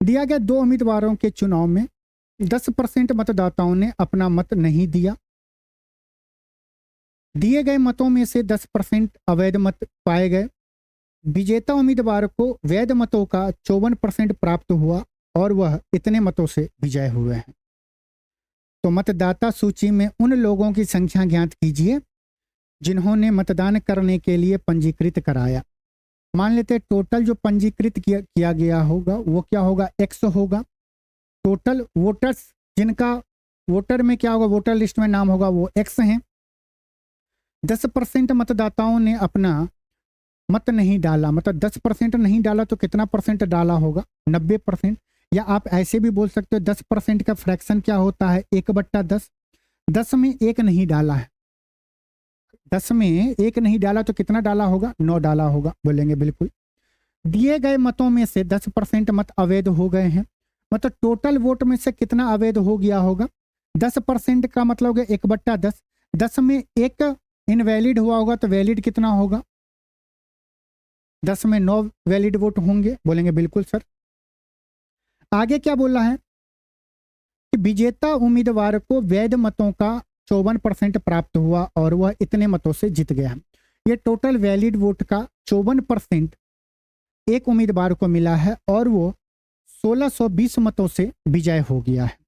दिया गया 2 उम्मीदवारों के चुनाव में 10% मतदाताओं ने अपना मत नहीं दिया। दिए गए मतों में से 10% अवैध मत पाए गए। विजेता उम्मीदवार को वैध मतों का 54% प्राप्त हुआ और वह इतने मतों से विजय हुए हैं। तो मतदाता सूची में उन लोगों की संख्या ज्ञात कीजिए जिन्होंने मतदान करने के लिए पंजीकृत कराया। मान लेते हैं टोटल जो पंजीकृत किया गया होगा वो क्या होगा, x होगा। टोटल वोटर्स जिनका वोटर में क्या होगा, वोटर लिस्ट में नाम होगा, वो x हैं। 10% मतदाताओं ने अपना मत नहीं डाला, मतलब 10% नहीं डाला तो कितना परसेंट डाला होगा, 90%। या आप ऐसे भी बोल सकते हो 10% का फ्रैक्शन क्या होता है, 1/10। 10 में 1 नहीं डाला है, 10 में 1 नहीं डाला तो कितना डाला होगा, 9 डाला होगा, बोलेंगे बिल्कुल। दिए गए मतों में से 10% मत अवैध हो गए हैं, मतलब टोटल वोट में से कितना अवैध हो गया होगा, 10% का मतलब हो गया 1/10। 10 में 1 इनवैलिड हुआ होगा तो वैलिड कितना होगा, 10 में 9 वैलिड वोट होंगे, बोलेंगे बिल्कुल सर। आगे क्या बोल रहा है कि विजेता उम्मीदवार को वैध मतों का 54% प्राप्त हुआ और वह इतने मतों से जीत गया। ये टोटल वैलिड वोट का 54% एक उम्मीदवार को मिला है और वो 1620 मतों से विजय हो गया है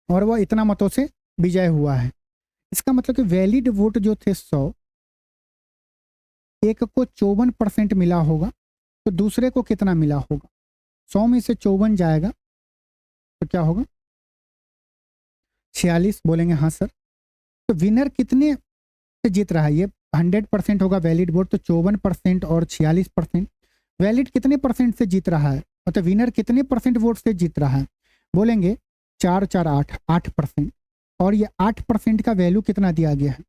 और वह इतना मतों से विजय हुआ है। इसका मतलब कि वैलिड वोट जो थे 100, एक को 54% मिला होगा तो दूसरे को कितना मिला होगा, 100 में से 54 जाएगा तो क्या होगा 46, बोलेंगे हाँ सर। तो विनर कितने से जीत रहा है, ये 100% होगा वैलिड वोट, तो 54% और 46%। वैलिड कितने परसेंट से जीत रहा है, मतलब विनर कितने परसेंट वोट से जीत रहा है, बोलेंगे 4 4 8, 8%। और ये 8% का वैल्यू कितना दिया गया है,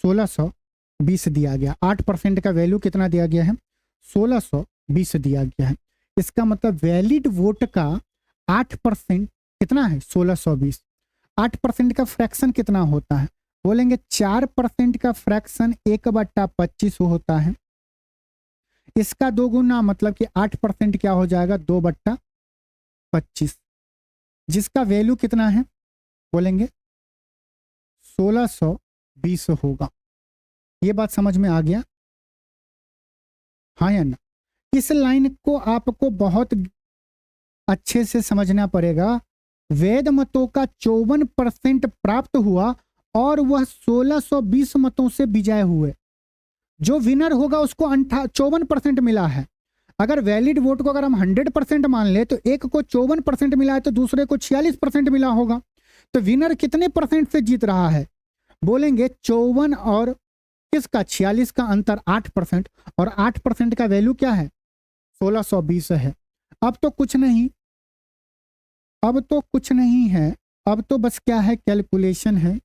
1620 दिया गया। 8% का वैल्यू कितना दिया गया है, 1620 दिया गया है। इसका मतलब वैलिड वोट का 8% कितना है, 1620। 8% का फ्रैक्शन कितना होता है, बोलेंगे 4% का फ्रैक्शन 1/25 होता है। इसका 2 गुना मतलब कि 8% क्या हो जाएगा, 2/25, जिसका वैल्यू कितना है, बोलेंगे 1620 होगा। ये बात समझ में आ गया, हाँ या ना। इस लाइन को आपको बहुत अच्छे से समझना पड़ेगा। वैध मतों का 54% प्राप्त हुआ और वह 1620 मतों से विजय हुए। जो विनर होगा उसको 54% मिला है। अगर वैलिड वोट को अगर हम 100% मान ले तो एक को 54% मिला है तो दूसरे को 46% मिला होगा। तो विनर कितने परसेंट से जीत रहा है? बोलेंगे 54 और किसका 46 का अंतर 8%, और 8% का वैल्यू क्या है? 1620 है। अब तो कुछ नहीं, अब तो कुछ नहीं है, अब तो बस क्या है, कैलकुलेशन है।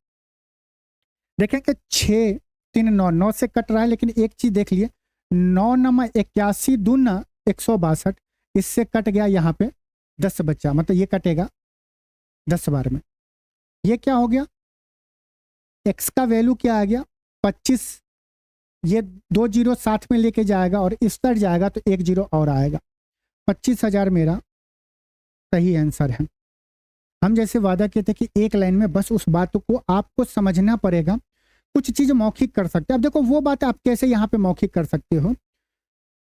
देखेंगे 6 3 9 9 से कट रहा है, लेकिन एक चीज देख लिए, 9 नमा 81 दूना 162, इससे कट गया, यहाँ पे 10 बचा, मतलब ये कटेगा 10 बार में। ये क्या हो गया, x का वैल्यू क्या आ गया 25, ये 2 जीरो साथ में लेके जाएगा और इस पर जाएगा तो 1 जीरो और आएगा। 25,000 मेरा सही आंसर है। हम जैसे वादा किए थे कि एक लाइन में बस उस बात को आपको समझना पड़ेगा, कुछ चीज मौखिक कर सकते हैं। अब देखो वो बात आप कैसे यहाँ पे मौखिक कर सकते हो,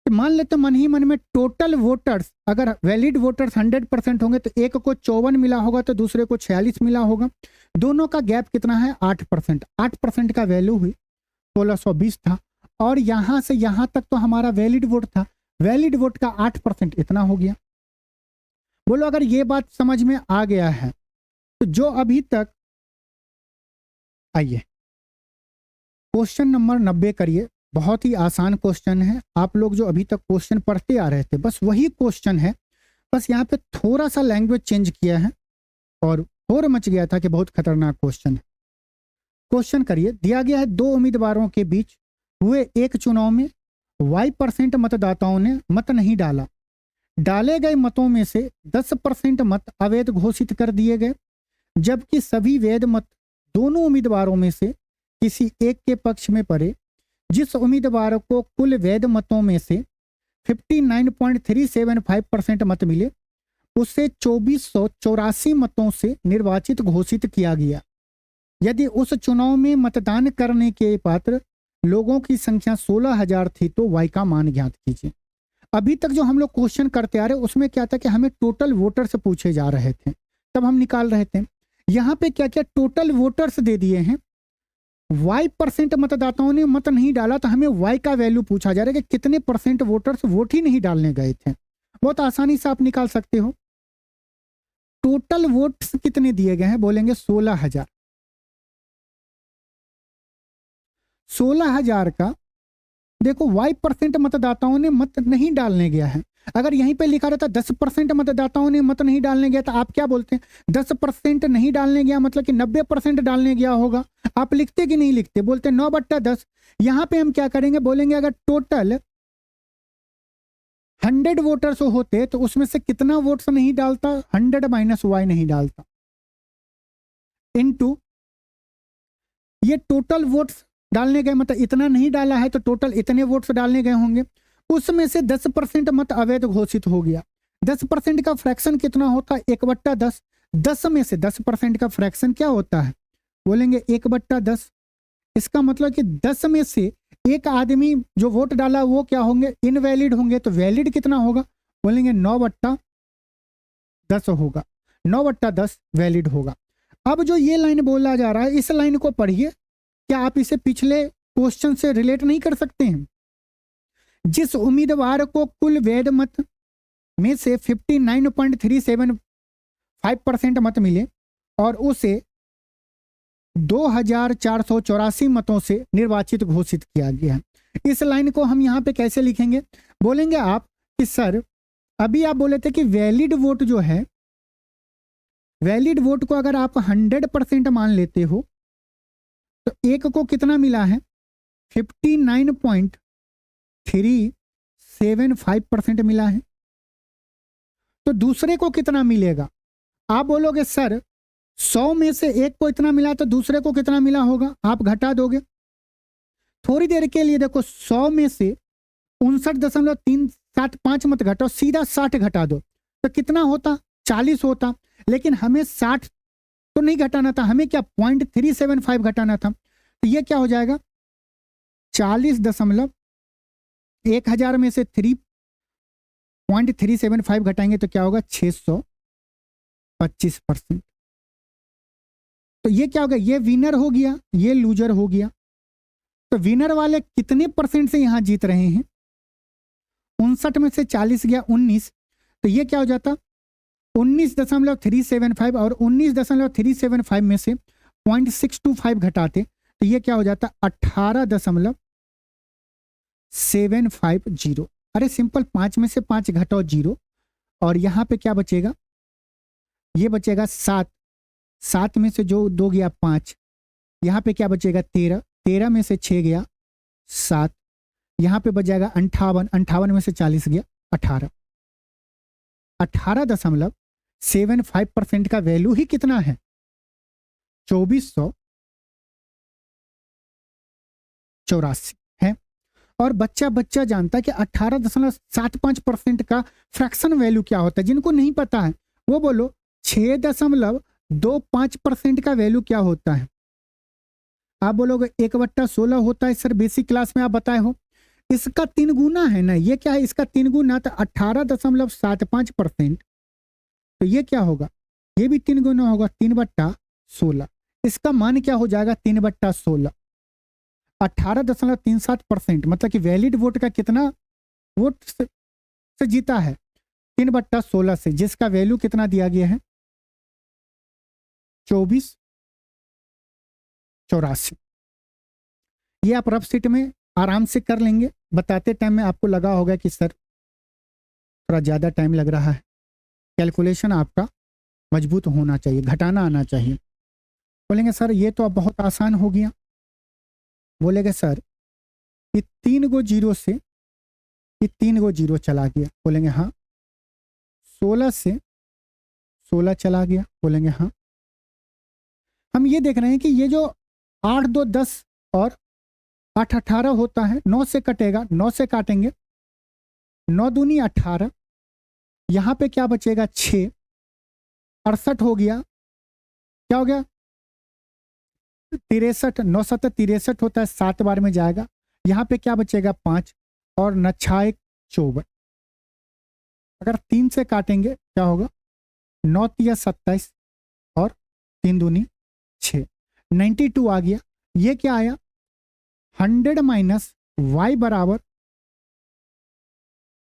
मान लेते मन ही मन में टोटल वोटर्स, अगर वैलिड वोटर्स 100% होंगे तो एक को 54 मिला होगा तो दूसरे को 46 मिला होगा। दोनों का गैप कितना है 8%। 8% का वैल्यू हुई 1620 था, और यहां से यहां तक तो हमारा वैलिड वोट था, वैलिड वोट का 8% इतना हो गया। बोलो अगर ये बात समझ में आ गया है तो जो अभी तक, आइए क्वेश्चन नंबर 90 करिए। बहुत ही आसान क्वेश्चन है, आप लोग जो अभी तक क्वेश्चन पढ़ते आ रहे थे बस वही क्वेश्चन है, बस यहाँ पे थोड़ा सा लैंग्वेज चेंज किया है और और मच गया था कि बहुत खतरनाक क्वेश्चन है। क्वेश्चन करिए, दिया गया है 2 उम्मीदवारों के बीच हुए एक चुनाव में y% मतदाताओं ने मत नहीं डाला। डाले गए मतों में से 10% मत अवैध घोषित कर दिए गए, जबकि सभी वैध मत दोनों उम्मीदवारों में से किसी एक के पक्ष में पड़े। जिस उम्मीदवार को कुल वैध मतों में से 59.375% मत मिले उसे 2484 मतों से निर्वाचित घोषित किया गया। यदि उस चुनाव में मतदान करने के पात्र लोगों की संख्या 16,000 थी तो y का मान ज्ञात कीजिए। अभी तक जो हम लोग क्वेश्चन करते आ रहे उसमें क्या था कि हमें टोटल वोटर्स पूछे जा रहे थे, तब हम निकाल रहे थे। यहाँ पे क्या क्या टोटल वोटर्स दे दिए हैं, y% मतदाताओं ने मत नहीं डाला तो हमें y का वैल्यू पूछा जा रहा है कि कितने परसेंट वोटर्स वोट ही नहीं डालने गए थे। बहुत आसानी से आप निकाल सकते हो। टोटल वोट्स कितने दिए गए हैं, बोलेंगे 16,000। 16,000 का देखो y% मतदाताओं ने मत नहीं डालने गया है। अगर यहीं पे लिखा रहता 10% मतदाताओं ने मत नहीं डालने गया तो आप क्या बोलते हैं, 10% नहीं डालने गया मतलब कि 90% डालने गया होगा। आप लिखते कि नहीं लिखते, बोलते 9/10। यहां पे हम क्या करेंगे, बोलेंगे अगर टोटल 100 वोटर्स होते तो उसमें से कितना वोट्स नहीं डालता, 100 - y नहीं डालता, इनटू ये टोटल वोट्स डालने गए, मतलब इतना नहीं डाला है तो टोटल इतने वोट्स डालने गए होंगे, उसमें से 10% मत अवैध घोषित हो गया। 10% का फ्रैक्शन कितना होता है, 1/10। 10 में से 10% का फ्रैक्शन क्या होता है, बोलेंगे 1/10। इसका मतलब कि 10 में से एक आदमी जो वोट डाला वो क्या होंगे, इनवैलिड होंगे। तो वैलिड कितना होगा, बोलेंगे 9/10 होगा। 9/10 वैलिड होगा। अब जो ये लाइन बोला जा रहा है इस लाइन को पढ़िए, क्या आप इसे पिछले क्वेश्चन से रिलेट नहीं कर सकते हैं। जिस उम्मीदवार को कुल वैध मत में से 59.375% मत मिले और उसे 2,484 मतों से निर्वाचित घोषित किया गया। इस लाइन को हम यहाँ पे कैसे लिखेंगे, बोलेंगे आप कि सर अभी आप बोले थे कि वैलिड वोट जो है, वैलिड वोट को अगर आप 100% मान लेते हो तो एक को कितना मिला है, 59.375% मिला है। तो दूसरे को कितना मिलेगा, आप बोलोगे सर 100 में से एक को इतना मिला तो दूसरे को कितना मिला होगा, आप घटा दोगे। थोड़ी देर के लिए देखो 100 में से 59.375 मत घटाओ, सीधा 60 घटा दो तो कितना होता, 40 होता। लेकिन हमें 60 तो नहीं घटाना था, हमें क्या 0.375 घटाना था। तो ये क्या हो जाएगा, 40.1000 में से 3.375 घटाएंगे तो क्या होगा 625%। तो ये क्या हो गया, ये विनर हो गया, ये लूजर हो गया। तो विनर वाले कितने परसेंट से यहां जीत रहे हैं, 59 में से 40 गया 19, तो ये क्या हो जाता 19.375 और 19.375 में से 0.625 घटाते तो ये क्या हो जाता, 18.750। अरे सिंपल, 5 में से 5 घटाओ 0 और यहाँ पे क्या बचेगा, ये बचेगा 7, 7 में से जो 2 गया 5, यहाँ पे क्या बचेगा 13, 13 में से 6 गया 7, यहाँ पे बच जाएगा 58, 58 में से 40 गया 18। 18.75% का वैल्यू ही कितना है, 2484 है। और बच्चा जानता है कि 18.75% का फ्रैक्शन वैल्यू क्या होता है। जिनको नहीं पता है वो बोलो 6.25% का वैल्यू क्या होता है। आप बोलोगे 1/16 होता है सर, बेसिक क्लास में आप बताए हो। इसका 3 गुना है ना, ये क्या है, इसका 3 गुना, तो 18.75%, तो ये क्या होगा, ये भी 3 गुना होगा, 3/16। इसका मान क्या हो जाएगा, 3/16। 18.37%, मतलब कि वैलिड वोट का कितना वोट से जीता है, 3/16 से, जिसका वैल्यू कितना दिया गया है, 2484। ये आप रफ शीट में आराम से कर लेंगे। बताते टाइम में आपको लगा होगा कि सर थोड़ा ज़्यादा टाइम लग रहा है, कैलकुलेशन आपका मजबूत होना चाहिए, घटाना आना चाहिए। बोलेंगे सर ये तो अब बहुत आसान हो गया। बोलेंगे सर ये 3 गो जीरो से ये 3 गो जीरो चला गया। बोलेंगे हाँ। 16 से 16 चला गया। बोलेंगे हाँ। हम ये देख रहे हैं कि ये जो 8 2 10 और 8 18 होता है, 9 से कटेगा, 9 से काटेंगे, 9 दूनी 18, यहाँ पे क्या बचेगा 6, 68 हो गया, क्या हो गया 63, 9 7 63 होता है, 7 बार में जाएगा, यहाँ पे क्या बचेगा 5 और 9 6 54। अगर 3 से काटेंगे क्या होगा, 9 3 27 और 3 दूनी 6, 92 आ गया। ये क्या आया, 100 माइनस y बराबर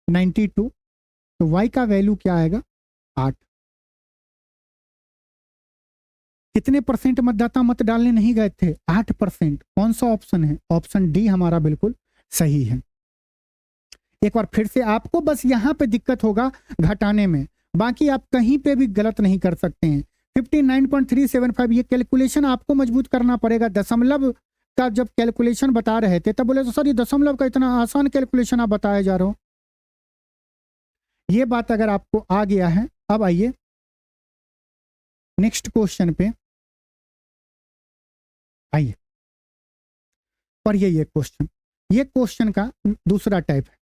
92, तो y का वैल्यू क्या आएगा 8। कितने परसेंट मतदाता मत डालने नहीं गए थे, 8%। कौन सा ऑप्शन है, ऑप्शन डी हमारा बिल्कुल सही है। एक बार फिर से, आपको बस यहां पे दिक्कत होगा घटाने में, बाकी आप कहीं पे भी गलत नहीं कर सकते हैं। 59.375 ये कैलकुलेशन आपको मजबूत करना पड़ेगा। दशमलव का जब कैलकुलेशन बता रहे थे तब बोले तो सर ये दशमलव का इतना आसान कैलकुलेशन आप बताए जा रहे हो। ये बात अगर आपको आ गया है, अब आइए नेक्स्ट क्वेश्चन पे आइए। और ये क्वेश्चन का दूसरा टाइप है,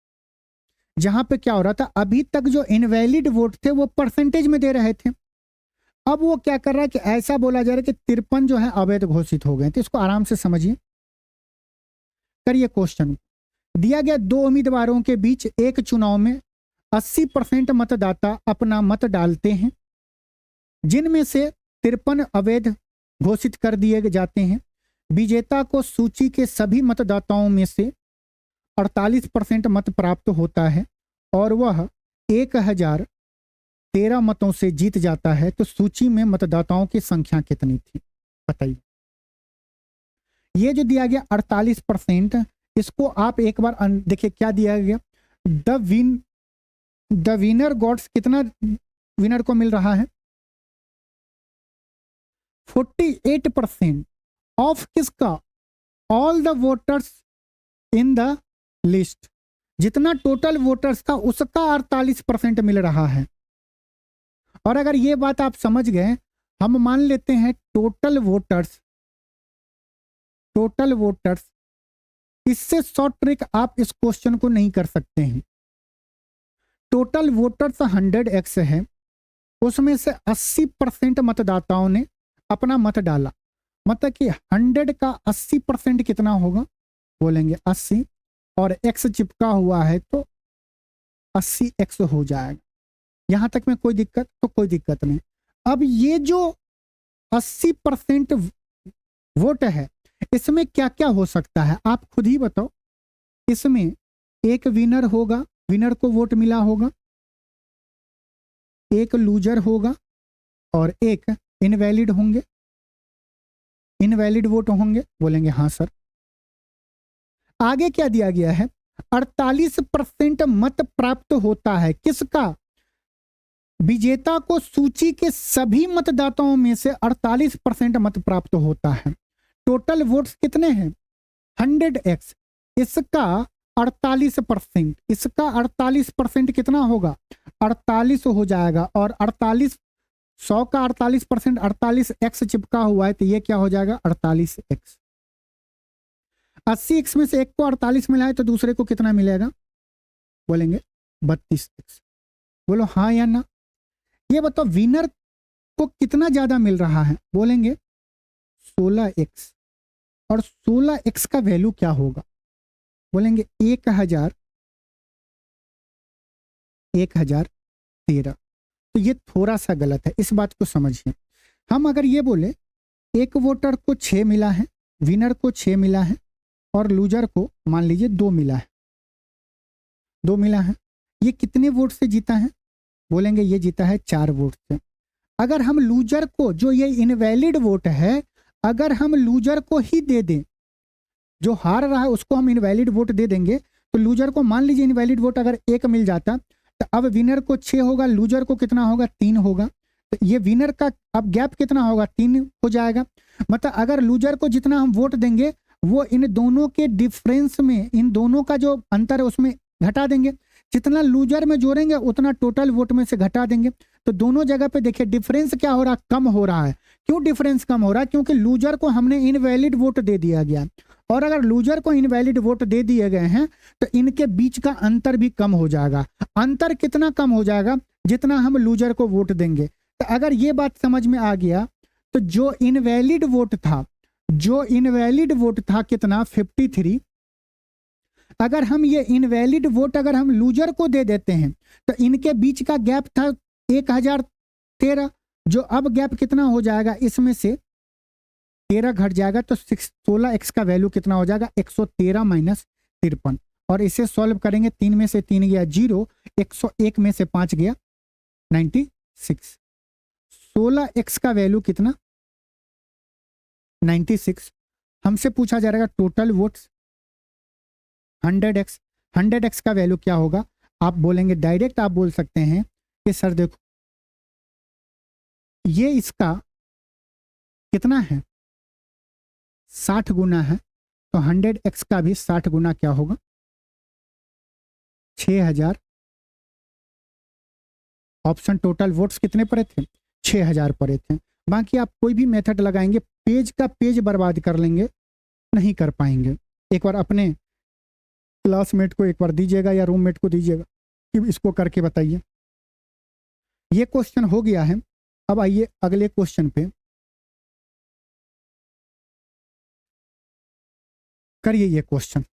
जहां पे क्या हो रहा था, अभी तक जो इनवैलिड वोट थे वो परसेंटेज में दे रहे थे। अब वो क्या कर रहा है कि ऐसा बोला जा रहा है कि 53 जो है अवैध घोषित हो गए। तो इसको आराम से समझिए, करिए। क्वेश्चन दिया गया, 2 उम्मीदवारों के बीच एक चुनाव में 80% मतदाता अपना मत डालते हैं, जिनमें से 53 अवैध घोषित कर दिए जाते हैं। विजेता को सूची के सभी मतदाताओं में से 48% मत प्राप्त होता है और वह 1013 मतों से जीत जाता है। तो सूची में मतदाताओं की संख्या कितनी थी, बताइए। ये जो दिया गया 48%, इसको आप एक बार देखिए क्या दिया गया, द विनर गॉट्स, कितना विनर को मिल रहा है, 48% ऑफ किसका, all the voters in the list. जितना टोटल वोटर्स था उसका 48% मिल रहा है। और अगर ये बात आप समझ गए, हम मान लेते हैं टोटल वोटर्स, इससे शॉर्ट ट्रिक आप इस क्वेश्चन को नहीं कर सकते हैं। टोटल वोटर्स 100x है, उसमें से 80% मतदाताओं ने अपना मत डाला, मतलब कि 100 का 80% कितना होगा, बोलेंगे 80, और x चिपका हुआ है तो 80x हो जाएगा। यहां तक में कोई दिक्कत, तो कोई दिक्कत नहीं। अब ये जो 80% वोट है, इसमें क्या क्या हो सकता है आप खुद ही बताओ। इसमें एक विनर होगा, विनर को वोट मिला होगा, एक लूजर होगा और एक इनवैलिड होंगे, इनवैलिड वोट होंगे। बोलेंगे हाँ सर। आगे क्या दिया गया है, 48% मत प्राप्त होता है किसका, विजेता को सूची के सभी मतदाताओं में से 48% मत प्राप्त होता है। टोटल वोट्स कितने हैं, 100x, इसका 48%, इसका 48% कितना होगा, 48 हो जाएगा। और 48, 100 का 48%, 48x चिपका हुआ है तो ये क्या हो जाएगा, 48x। 80x में से एक को 48 मिला है तो दूसरे को कितना मिलेगा, बोलेंगे 32x। बोलो हाँ या ना। ये बताओ विनर को कितना ज्यादा मिल रहा है, बोलेंगे 16x। और 16x का वैल्यू क्या होगा, बोलेंगे 1013। तो ये थोड़ा सा गलत है, इस बात को समझिए। हम अगर ये बोले एक वोटर को 6 मिला है, विनर को 6 मिला है और लूजर को मान लीजिए 2 मिला है, 2 मिला है, ये कितने वोट से जीता है, बोलेंगे ये जीता है 4 वोट से। अगर हम लूजर को, जो ये इनवैलिड वोट है, अगर हम लूजर को ही दे दें, जो हार रहा है उसको हम इनवैलिड वोट दे देंगे, तो लूजर को मान लीजिए इनवैलिड वोट अगर 1 मिल जाता तो अब विनर को 6 होगा, लूजर को कितना होगा, 3 होगा। तो ये विनर का अब गैप कितना होगा, 3 हो जाएगा। मतलब अगर लूजर को जितना हम वोट देंगे वो इन दोनों के डिफरेंस में, इन दोनों का जो अंतर है उसमें घटा देंगे। जितना लूजर में जोड़ेंगे उतना टोटल वोट में से घटा देंगे। तो दोनों जगह पे देखिए डिफरेंस क्या हो रहा है, कम हो रहा है। क्यों डिफरेंस कम हो रहा है, क्योंकि लूजर को हमने इनवैलिड वोट दे दिया गया। और अगर लूजर को इनवैलिड वोट दे दिए गए हैं तो इनके बीच का अंतर भी कम हो जाएगा। अंतर कितना कम हो जाएगा, जितना हम लूजर को वोट देंगे। तो अगर ये बात समझ में आ गया तो जो इनवैलिड वोट था, जो इनवैलिड वोट था कितना, 53। अगर हम ये इनवैलिड वोट अगर हम लूजर को दे देते हैं तो इनके बीच का गैप था 1013, जो अब गैप कितना हो जाएगा, इसमें से 13 घट जाएगा तो 16x का वैल्यू कितना हो जाएगा, 113 माइनस 53। और इसे सॉल्व करेंगे, 3 में से 3 गया 0, 101 में से 5 गया 96। 16x का वैल्यू कितना, 96। हमसे पूछा जा रहा है टोटल वोट्स 100x। 100x का वैल्यू क्या होगा, आप बोलेंगे डायरेक्ट, आप बोल सकते हैं कि सर देखो ये इसका कितना है, 60 गुना है, तो 100x का भी 60 गुना क्या होगा, 6000। ऑप्शन टोटल वोट्स कितने पड़े थे, 6000 पड़े थे। बाकी आप कोई भी मेथड लगाएंगे पेज का पेज बर्बाद कर लेंगे, नहीं कर पाएंगे। एक बार अपने क्लासमेट को एक बार दीजिएगा या रूममेट को दीजिएगा कि इसको करके बताइए। ये क्वेश्चन हो गया है। अब आइए अगले क्वेश्चन पे, करिए ये क्वेश्चन।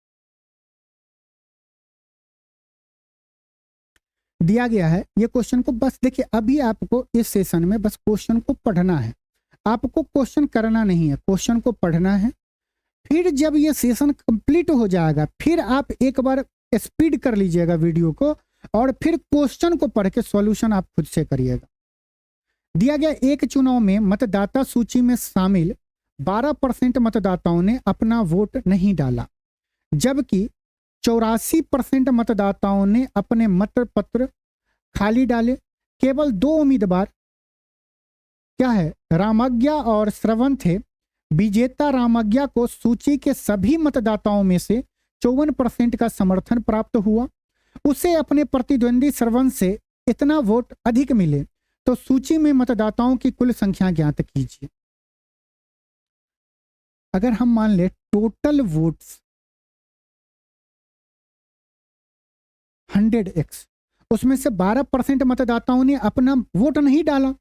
दिया गया है ये क्वेश्चन को, बस देखिए अभी आपको इस सेशन में बस क्वेश्चन को पढ़ना है, आपको क्वेश्चन करना नहीं है, क्वेश्चन को पढ़ना है। फिर जब ये सेशन कंप्लीट हो जाएगा फिर आप एक बार स्पीड कर लीजिएगा वीडियो को और फिर क्वेश्चन को पढ़ के सॉल्यूशन आप खुद से करिएगा। दिया गया एक चुनाव में मतदाता सूची में शामिल 12% मतदाताओं ने अपना वोट नहीं डाला, जबकि 84% मतदाताओं ने अपने मत पत्र खाली डाले। केवल 2 उम्मीदवार क्या है, रामज्ञा और श्रवण थे। विजेता रामज्ञा को सूची के सभी मतदाताओं में से 54% का समर्थन प्राप्त हुआ। उसे अपने प्रतिद्वंदी श्रवण से इतना वोट अधिक मिले, तो सूची में मतदाताओं की कुल संख्या ज्ञात कीजिए। अगर हम मान ले टोटल वोट्स 100x, उसमें से 12% मतदाताओं ने अपना वोट नहीं डाला।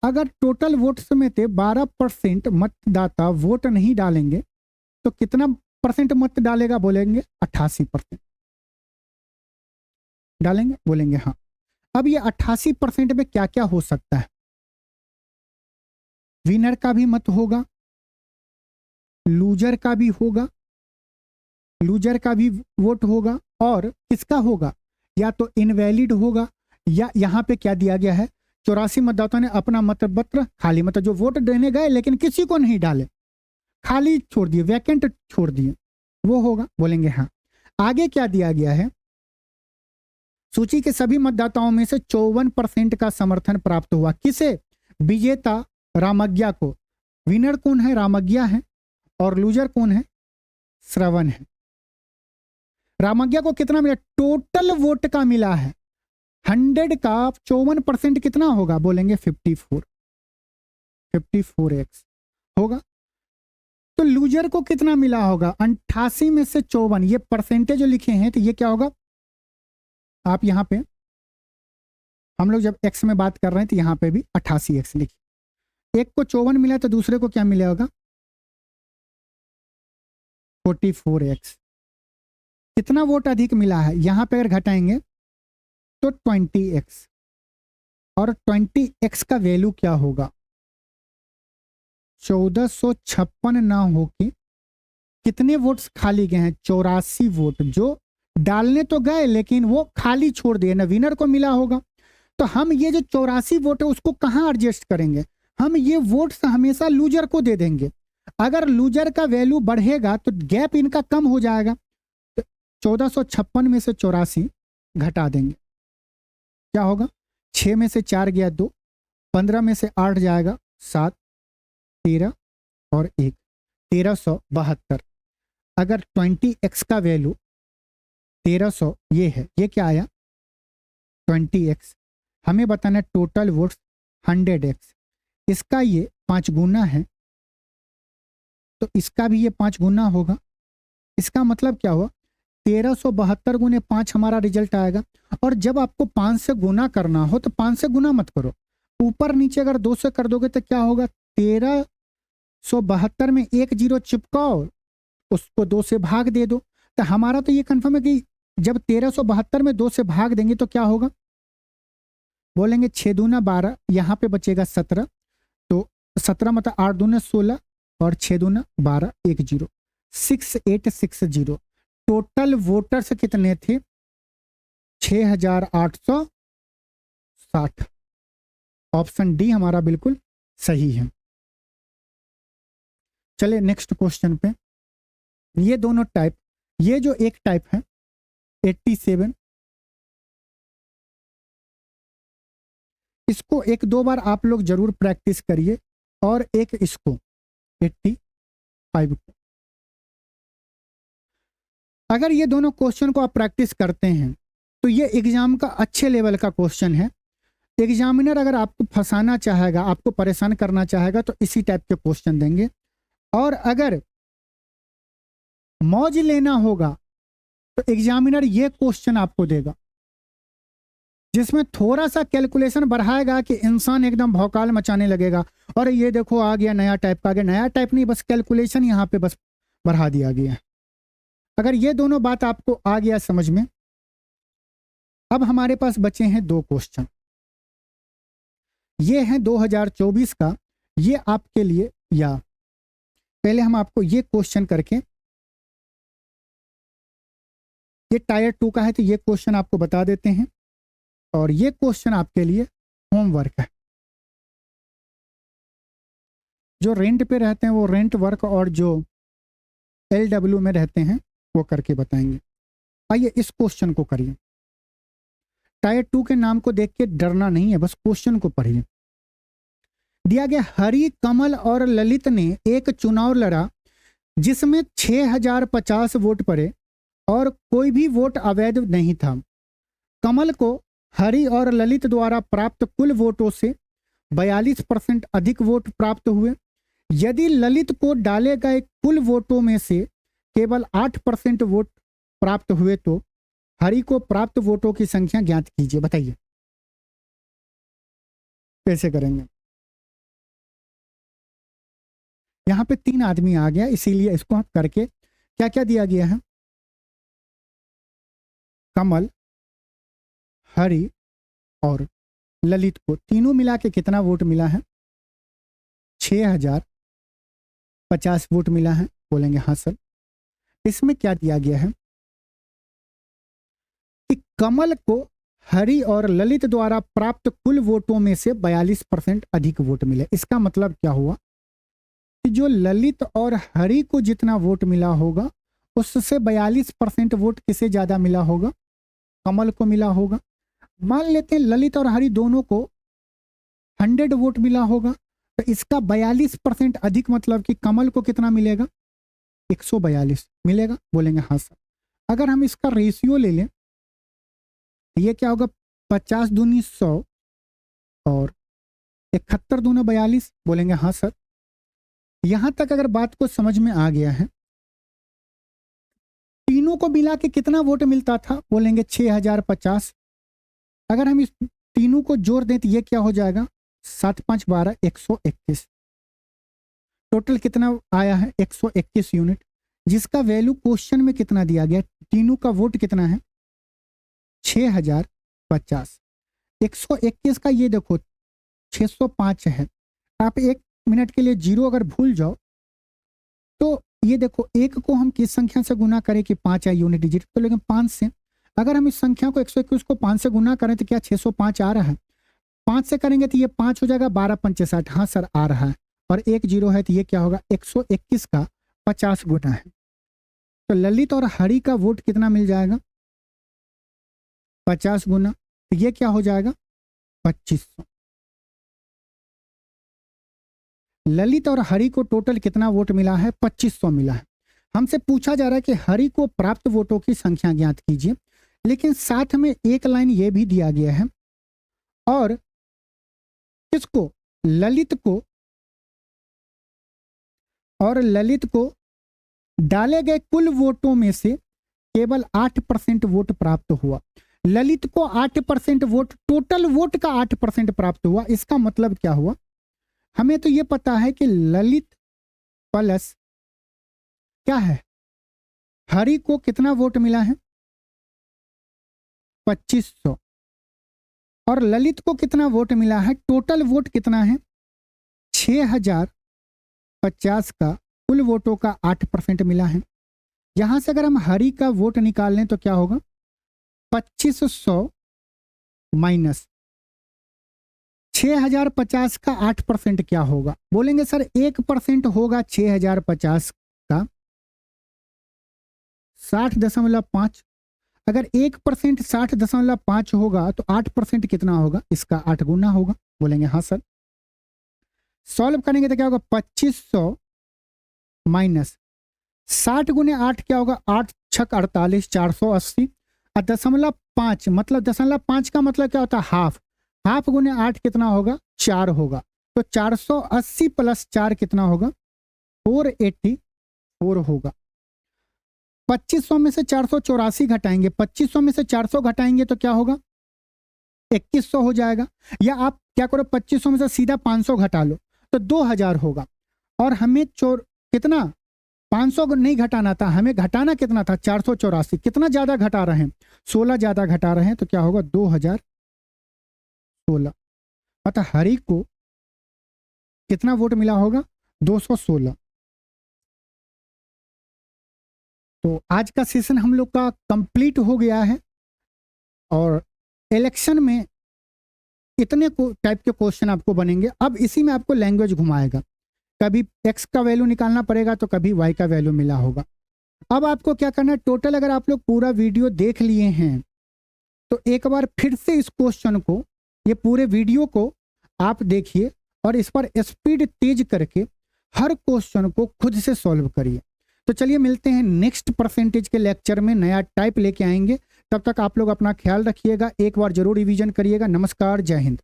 अगर टोटल वोट्स में थे 12% मतदाता वोट नहीं डालेंगे तो कितना परसेंट मत डालेगा, बोलेंगे 88% डालेंगे, बोलेंगे हाँ। अब ये 88% में क्या क्या हो सकता है, विनर का भी मत होगा, लूजर का भी होगा, लूजर का भी वोट होगा, और किसका होगा, या तो इनवैलिड होगा या यहाँ पे क्या दिया गया है, 84 मतदाताओं ने अपना मतपत्र खाली, मतलब जो वोट देने गए लेकिन किसी को नहीं डाले, खाली छोड़ दिए, वैकेंट छोड़ दिए, वो होगा, बोलेंगे हाँ। आगे क्या दिया गया है, सूची के सभी मतदाताओं में से 54% का समर्थन प्राप्त हुआ, किसे, विजेता रामज्ञा को। विनर कौन है, रामज्ञा है, और लूजर कौन है, श्रवण है। रामज्ञा को कितना मिला, टोटल वोट का मिला है 100 का 54% कितना होगा, बोलेंगे 54x होगा। तो लूजर को कितना मिला होगा, 88 में से 54, ये परसेंटेज जो लिखे हैं तो ये क्या होगा, आप यहां पे हम लोग जब x में बात कर रहे हैं तो यहां पे भी 88x लिखिए। एक को 54 मिला तो दूसरे को क्या मिला होगा, 44x। कितना वोट अधिक मिला है, यहां पे अगर घटाएंगे तो 20x, और 20x का वैल्यू क्या होगा, 1456 ना हो कि कितने वोट्स खाली गए हैं, 84 वोट, जो डालने तो गए लेकिन वो खाली छोड़ दिए ना, विनर को मिला होगा। तो हम ये जो 84 वोट है उसको कहाँ एडजस्ट करेंगे, हम ये वोट्स हमेशा लूजर को दे देंगे। अगर लूजर का वैल्यू बढ़ेगा तो गैप इनका कम हो जाएगा, तो 1456 में से 84 घटा देंगे, क्या होगा, 6 में से 4 गया 2, 15 में से 8 जाएगा 7, 13 और 1, 1372। अगर 20x का वैल्यू 1300 ये है, ये क्या आया 20x, हमें बताना है टोटल वोट्स 100x, इसका ये 5 गुना है तो इसका भी ये 5 गुना होगा। इसका मतलब क्या हुआ, 1372 गुने 5 हमारा रिजल्ट आएगा। और जब आपको 5 से गुना करना हो तो 5 से गुना मत करो, ऊपर नीचे अगर 2 से कर दोगे तो क्या होगा, 1372 में 1 0 चिपकाओ, उसको 2 से भाग दे दो। तो हमारा तो ये कंफर्म है कि जब 1372 में 2 से भाग देंगे तो क्या होगा, बोलेंगे 6 दूना 12, यहाँ पे बचेगा 17, तो 17 मतलब 8 दूना 16 और 6 दूना 12, 1 0, 6860। टोटल वोटर्स कितने थे, 6860। ऑप्शन डी हमारा बिल्कुल सही है। चलिए नेक्स्ट क्वेश्चन पे। ये दोनों टाइप, ये जो एक टाइप है 87, इसको 1-2 बार आप लोग जरूर प्रैक्टिस करिए, और एक इसको 85 को। अगर ये दोनों क्वेश्चन को आप प्रैक्टिस करते हैं तो ये एग्जाम का अच्छे लेवल का क्वेश्चन है। एग्जामिनर अगर आपको फंसाना चाहेगा, आपको परेशान करना चाहेगा तो इसी टाइप के क्वेश्चन देंगे। और अगर मौज लेना होगा तो एग्जामिनर ये क्वेश्चन आपको देगा जिसमें थोड़ा सा कैलकुलेशन बढ़ाएगा कि इंसान एकदम भौकाल मचाने लगेगा, और ये देखो आ गया नया टाइप का, आ गया नया टाइप नहीं, बस कैलकुलेशन यहाँ पे बस बढ़ा दिया गया। अगर ये दोनों बात आपको आ गया समझ में, अब हमारे पास बचे हैं 2 क्वेश्चन। ये है 2024 का, ये आपके लिए, या पहले हम आपको ये क्वेश्चन करके, ये टायर 2 का है तो ये क्वेश्चन आपको बता देते हैं, और ये क्वेश्चन आपके लिए होमवर्क है। जो रेंट पे रहते हैं वो रेंट वर्क, और जो LW में रहते हैं वो करके बताएंगे। आइए इस क्वेश्चन को करिए। टायर 2 के नाम को देख के डरना नहीं है, बस क्वेश्चन को पढ़िए। दिया गया, हरि, कमल और ललित ने एक चुनाव लड़ा जिसमें 6050 वोट पड़े और कोई भी वोट अवैध नहीं था। कमल को हरि और ललित द्वारा प्राप्त कुल वोटों से 42% अधिक वोट प्राप्त हुए। यदि ललित को डाले गए कुल वोटों में से केवल 8% वोट प्राप्त हुए तो हरि को प्राप्त वोटों की संख्या ज्ञात कीजिए। बताइए कैसे करेंगे। यहां पे 3 आदमी आ गया, इसीलिए इसको हम करके, क्या क्या दिया गया है, कमल, हरि और ललित को तीनों मिला के कितना वोट मिला है, 6050 वोट मिला है। बोलेंगे हाँ सर। इसमें क्या दिया गया है कि कमल को हरि और ललित द्वारा प्राप्त कुल वोटों में से 42% अधिक वोट मिले। इसका मतलब क्या हुआ कि जो ललित और हरि को जितना वोट मिला होगा उससे 42% वोट किसे ज्यादा मिला होगा? कमल को मिला होगा। मान लेते हैं ललित और हरि दोनों को 100 वोट मिला होगा, तो इसका 42% अधिक मतलब कि कमल को कितना मिलेगा? 142 मिलेगा। बोलेंगे हाँ सर। अगर हम इसका रेशियो ले लें तो ये क्या होगा? 50 दूनी 100 और 71 दूना 42। बोलेंगे हाँ सर। यहां तक अगर बात को समझ में आ गया है, तीनों को मिला के कितना वोट मिलता था? बोलेंगे 6050। अगर हम इस तीनों को जोड़ दें तो ये क्या हो जाएगा? 7 5 12 121। टोटल कितना आया है? 121 यूनिट, जिसका वैल्यू क्वेश्चन में कितना दिया गया? तीनों का वोट कितना है? 6050। 121 का ये देखो 605 है। आप 1 मिनट के लिए जीरो अगर भूल जाओ तो ये देखो, एक को हम किस संख्या से गुना करें कि 5 है यूनिट डिजिट, तो लेकिन 5 से। अगर हम इस संख्या को 121 को 5 से गुना करें तो क्या 605 आ रहा है? 5 से करेंगे तो ये 5 हो जाएगा, 12 पंचे 60। हाँ सर आ रहा है। और 1 जीरो है तो ये क्या होगा? 121 का 50 गुना है। तो ललित और हरि का वोट कितना मिल जाएगा? 50 गुना, तो ये क्या हो जाएगा? 2500। ललित और हरि को टोटल कितना वोट मिला है? 2500 मिला है। हमसे पूछा जा रहा है कि हरि को प्राप्त वोटों की संख्या ज्ञात कीजिए, लेकिन साथ में एक लाइन ये भी दिया गया है, और किसको? ललित को डाले गए कुल वोटों में से केवल 8% वोट प्राप्त हुआ। ललित को 8% वोट, टोटल वोट का 8% प्राप्त हुआ। इसका मतलब क्या हुआ? हमें तो ये पता है कि ललित प्लस क्या है, हरि को कितना वोट मिला है? 2500। और ललित को कितना वोट मिला है? टोटल वोट कितना है? 6050 का कुल वोटों का 8% मिला है। यहां से अगर हम हरि का वोट निकाल लें तो क्या होगा? 2500 माइनस 6050 का 8% क्या होगा? बोलेंगे सर 1% होगा 6050 का 60.5। अगर 1% 60.5 होगा तो 8% कितना होगा? इसका 8 गुना होगा। बोलेंगे हाँ सर। सॉल्व करेंगे तो क्या होगा? 2500 माइनस 60 गुने 8 क्या होगा? 8 छक 48, 480। और 0.5 मतलब 0.5 का मतलब क्या होता है? हाफ। हाफ गुने 8 कितना होगा? 4 होगा। तो 480 प्लस 4 कितना होगा? 484 होगा। 2500 में से 484 घटाएंगे, 2500 में से 400 घटाएंगे तो क्या होगा? 2100 हो जाएगा। या आप क्या करो, 2500 में से सीधा 500 घटा लो तो 2000 होगा। और हमें कितना 500 नहीं घटाना था, हमें घटाना कितना था? 484। कितना ज्यादा घटा रहे हैं? 16 ज्यादा घटा रहे हैं, तो क्या होगा? 2016। अतः हरि को कितना वोट मिला होगा? 216। तो आज का सेशन हम लोग का कंप्लीट हो गया है। और इलेक्शन में इतने टाइप के क्वेश्चन आपको बनेंगे। अब इसी में आपको लैंग्वेज घुमाएगा, कभी x का वैल्यू निकालना पड़ेगा तो कभी y का वैल्यू मिला होगा। अब आपको क्या करना है, टोटल अगर आप लोग पूरा वीडियो देख लिए हैं तो एक बार फिर से इस क्वेश्चन को, ये पूरे वीडियो को आप देखिए और इस पर स्पीड तेज करके हर क्वेश्चन को खुद से सॉल्व करिए। तो चलिए मिलते हैं नेक्स्ट परसेंटेज के लेक्चर में, नया टाइप लेके आएंगे। तब तक आप लोग अपना ख्याल रखिएगा, एक बार जरूर रिवीजन करिएगा। नमस्कार, जय हिंद।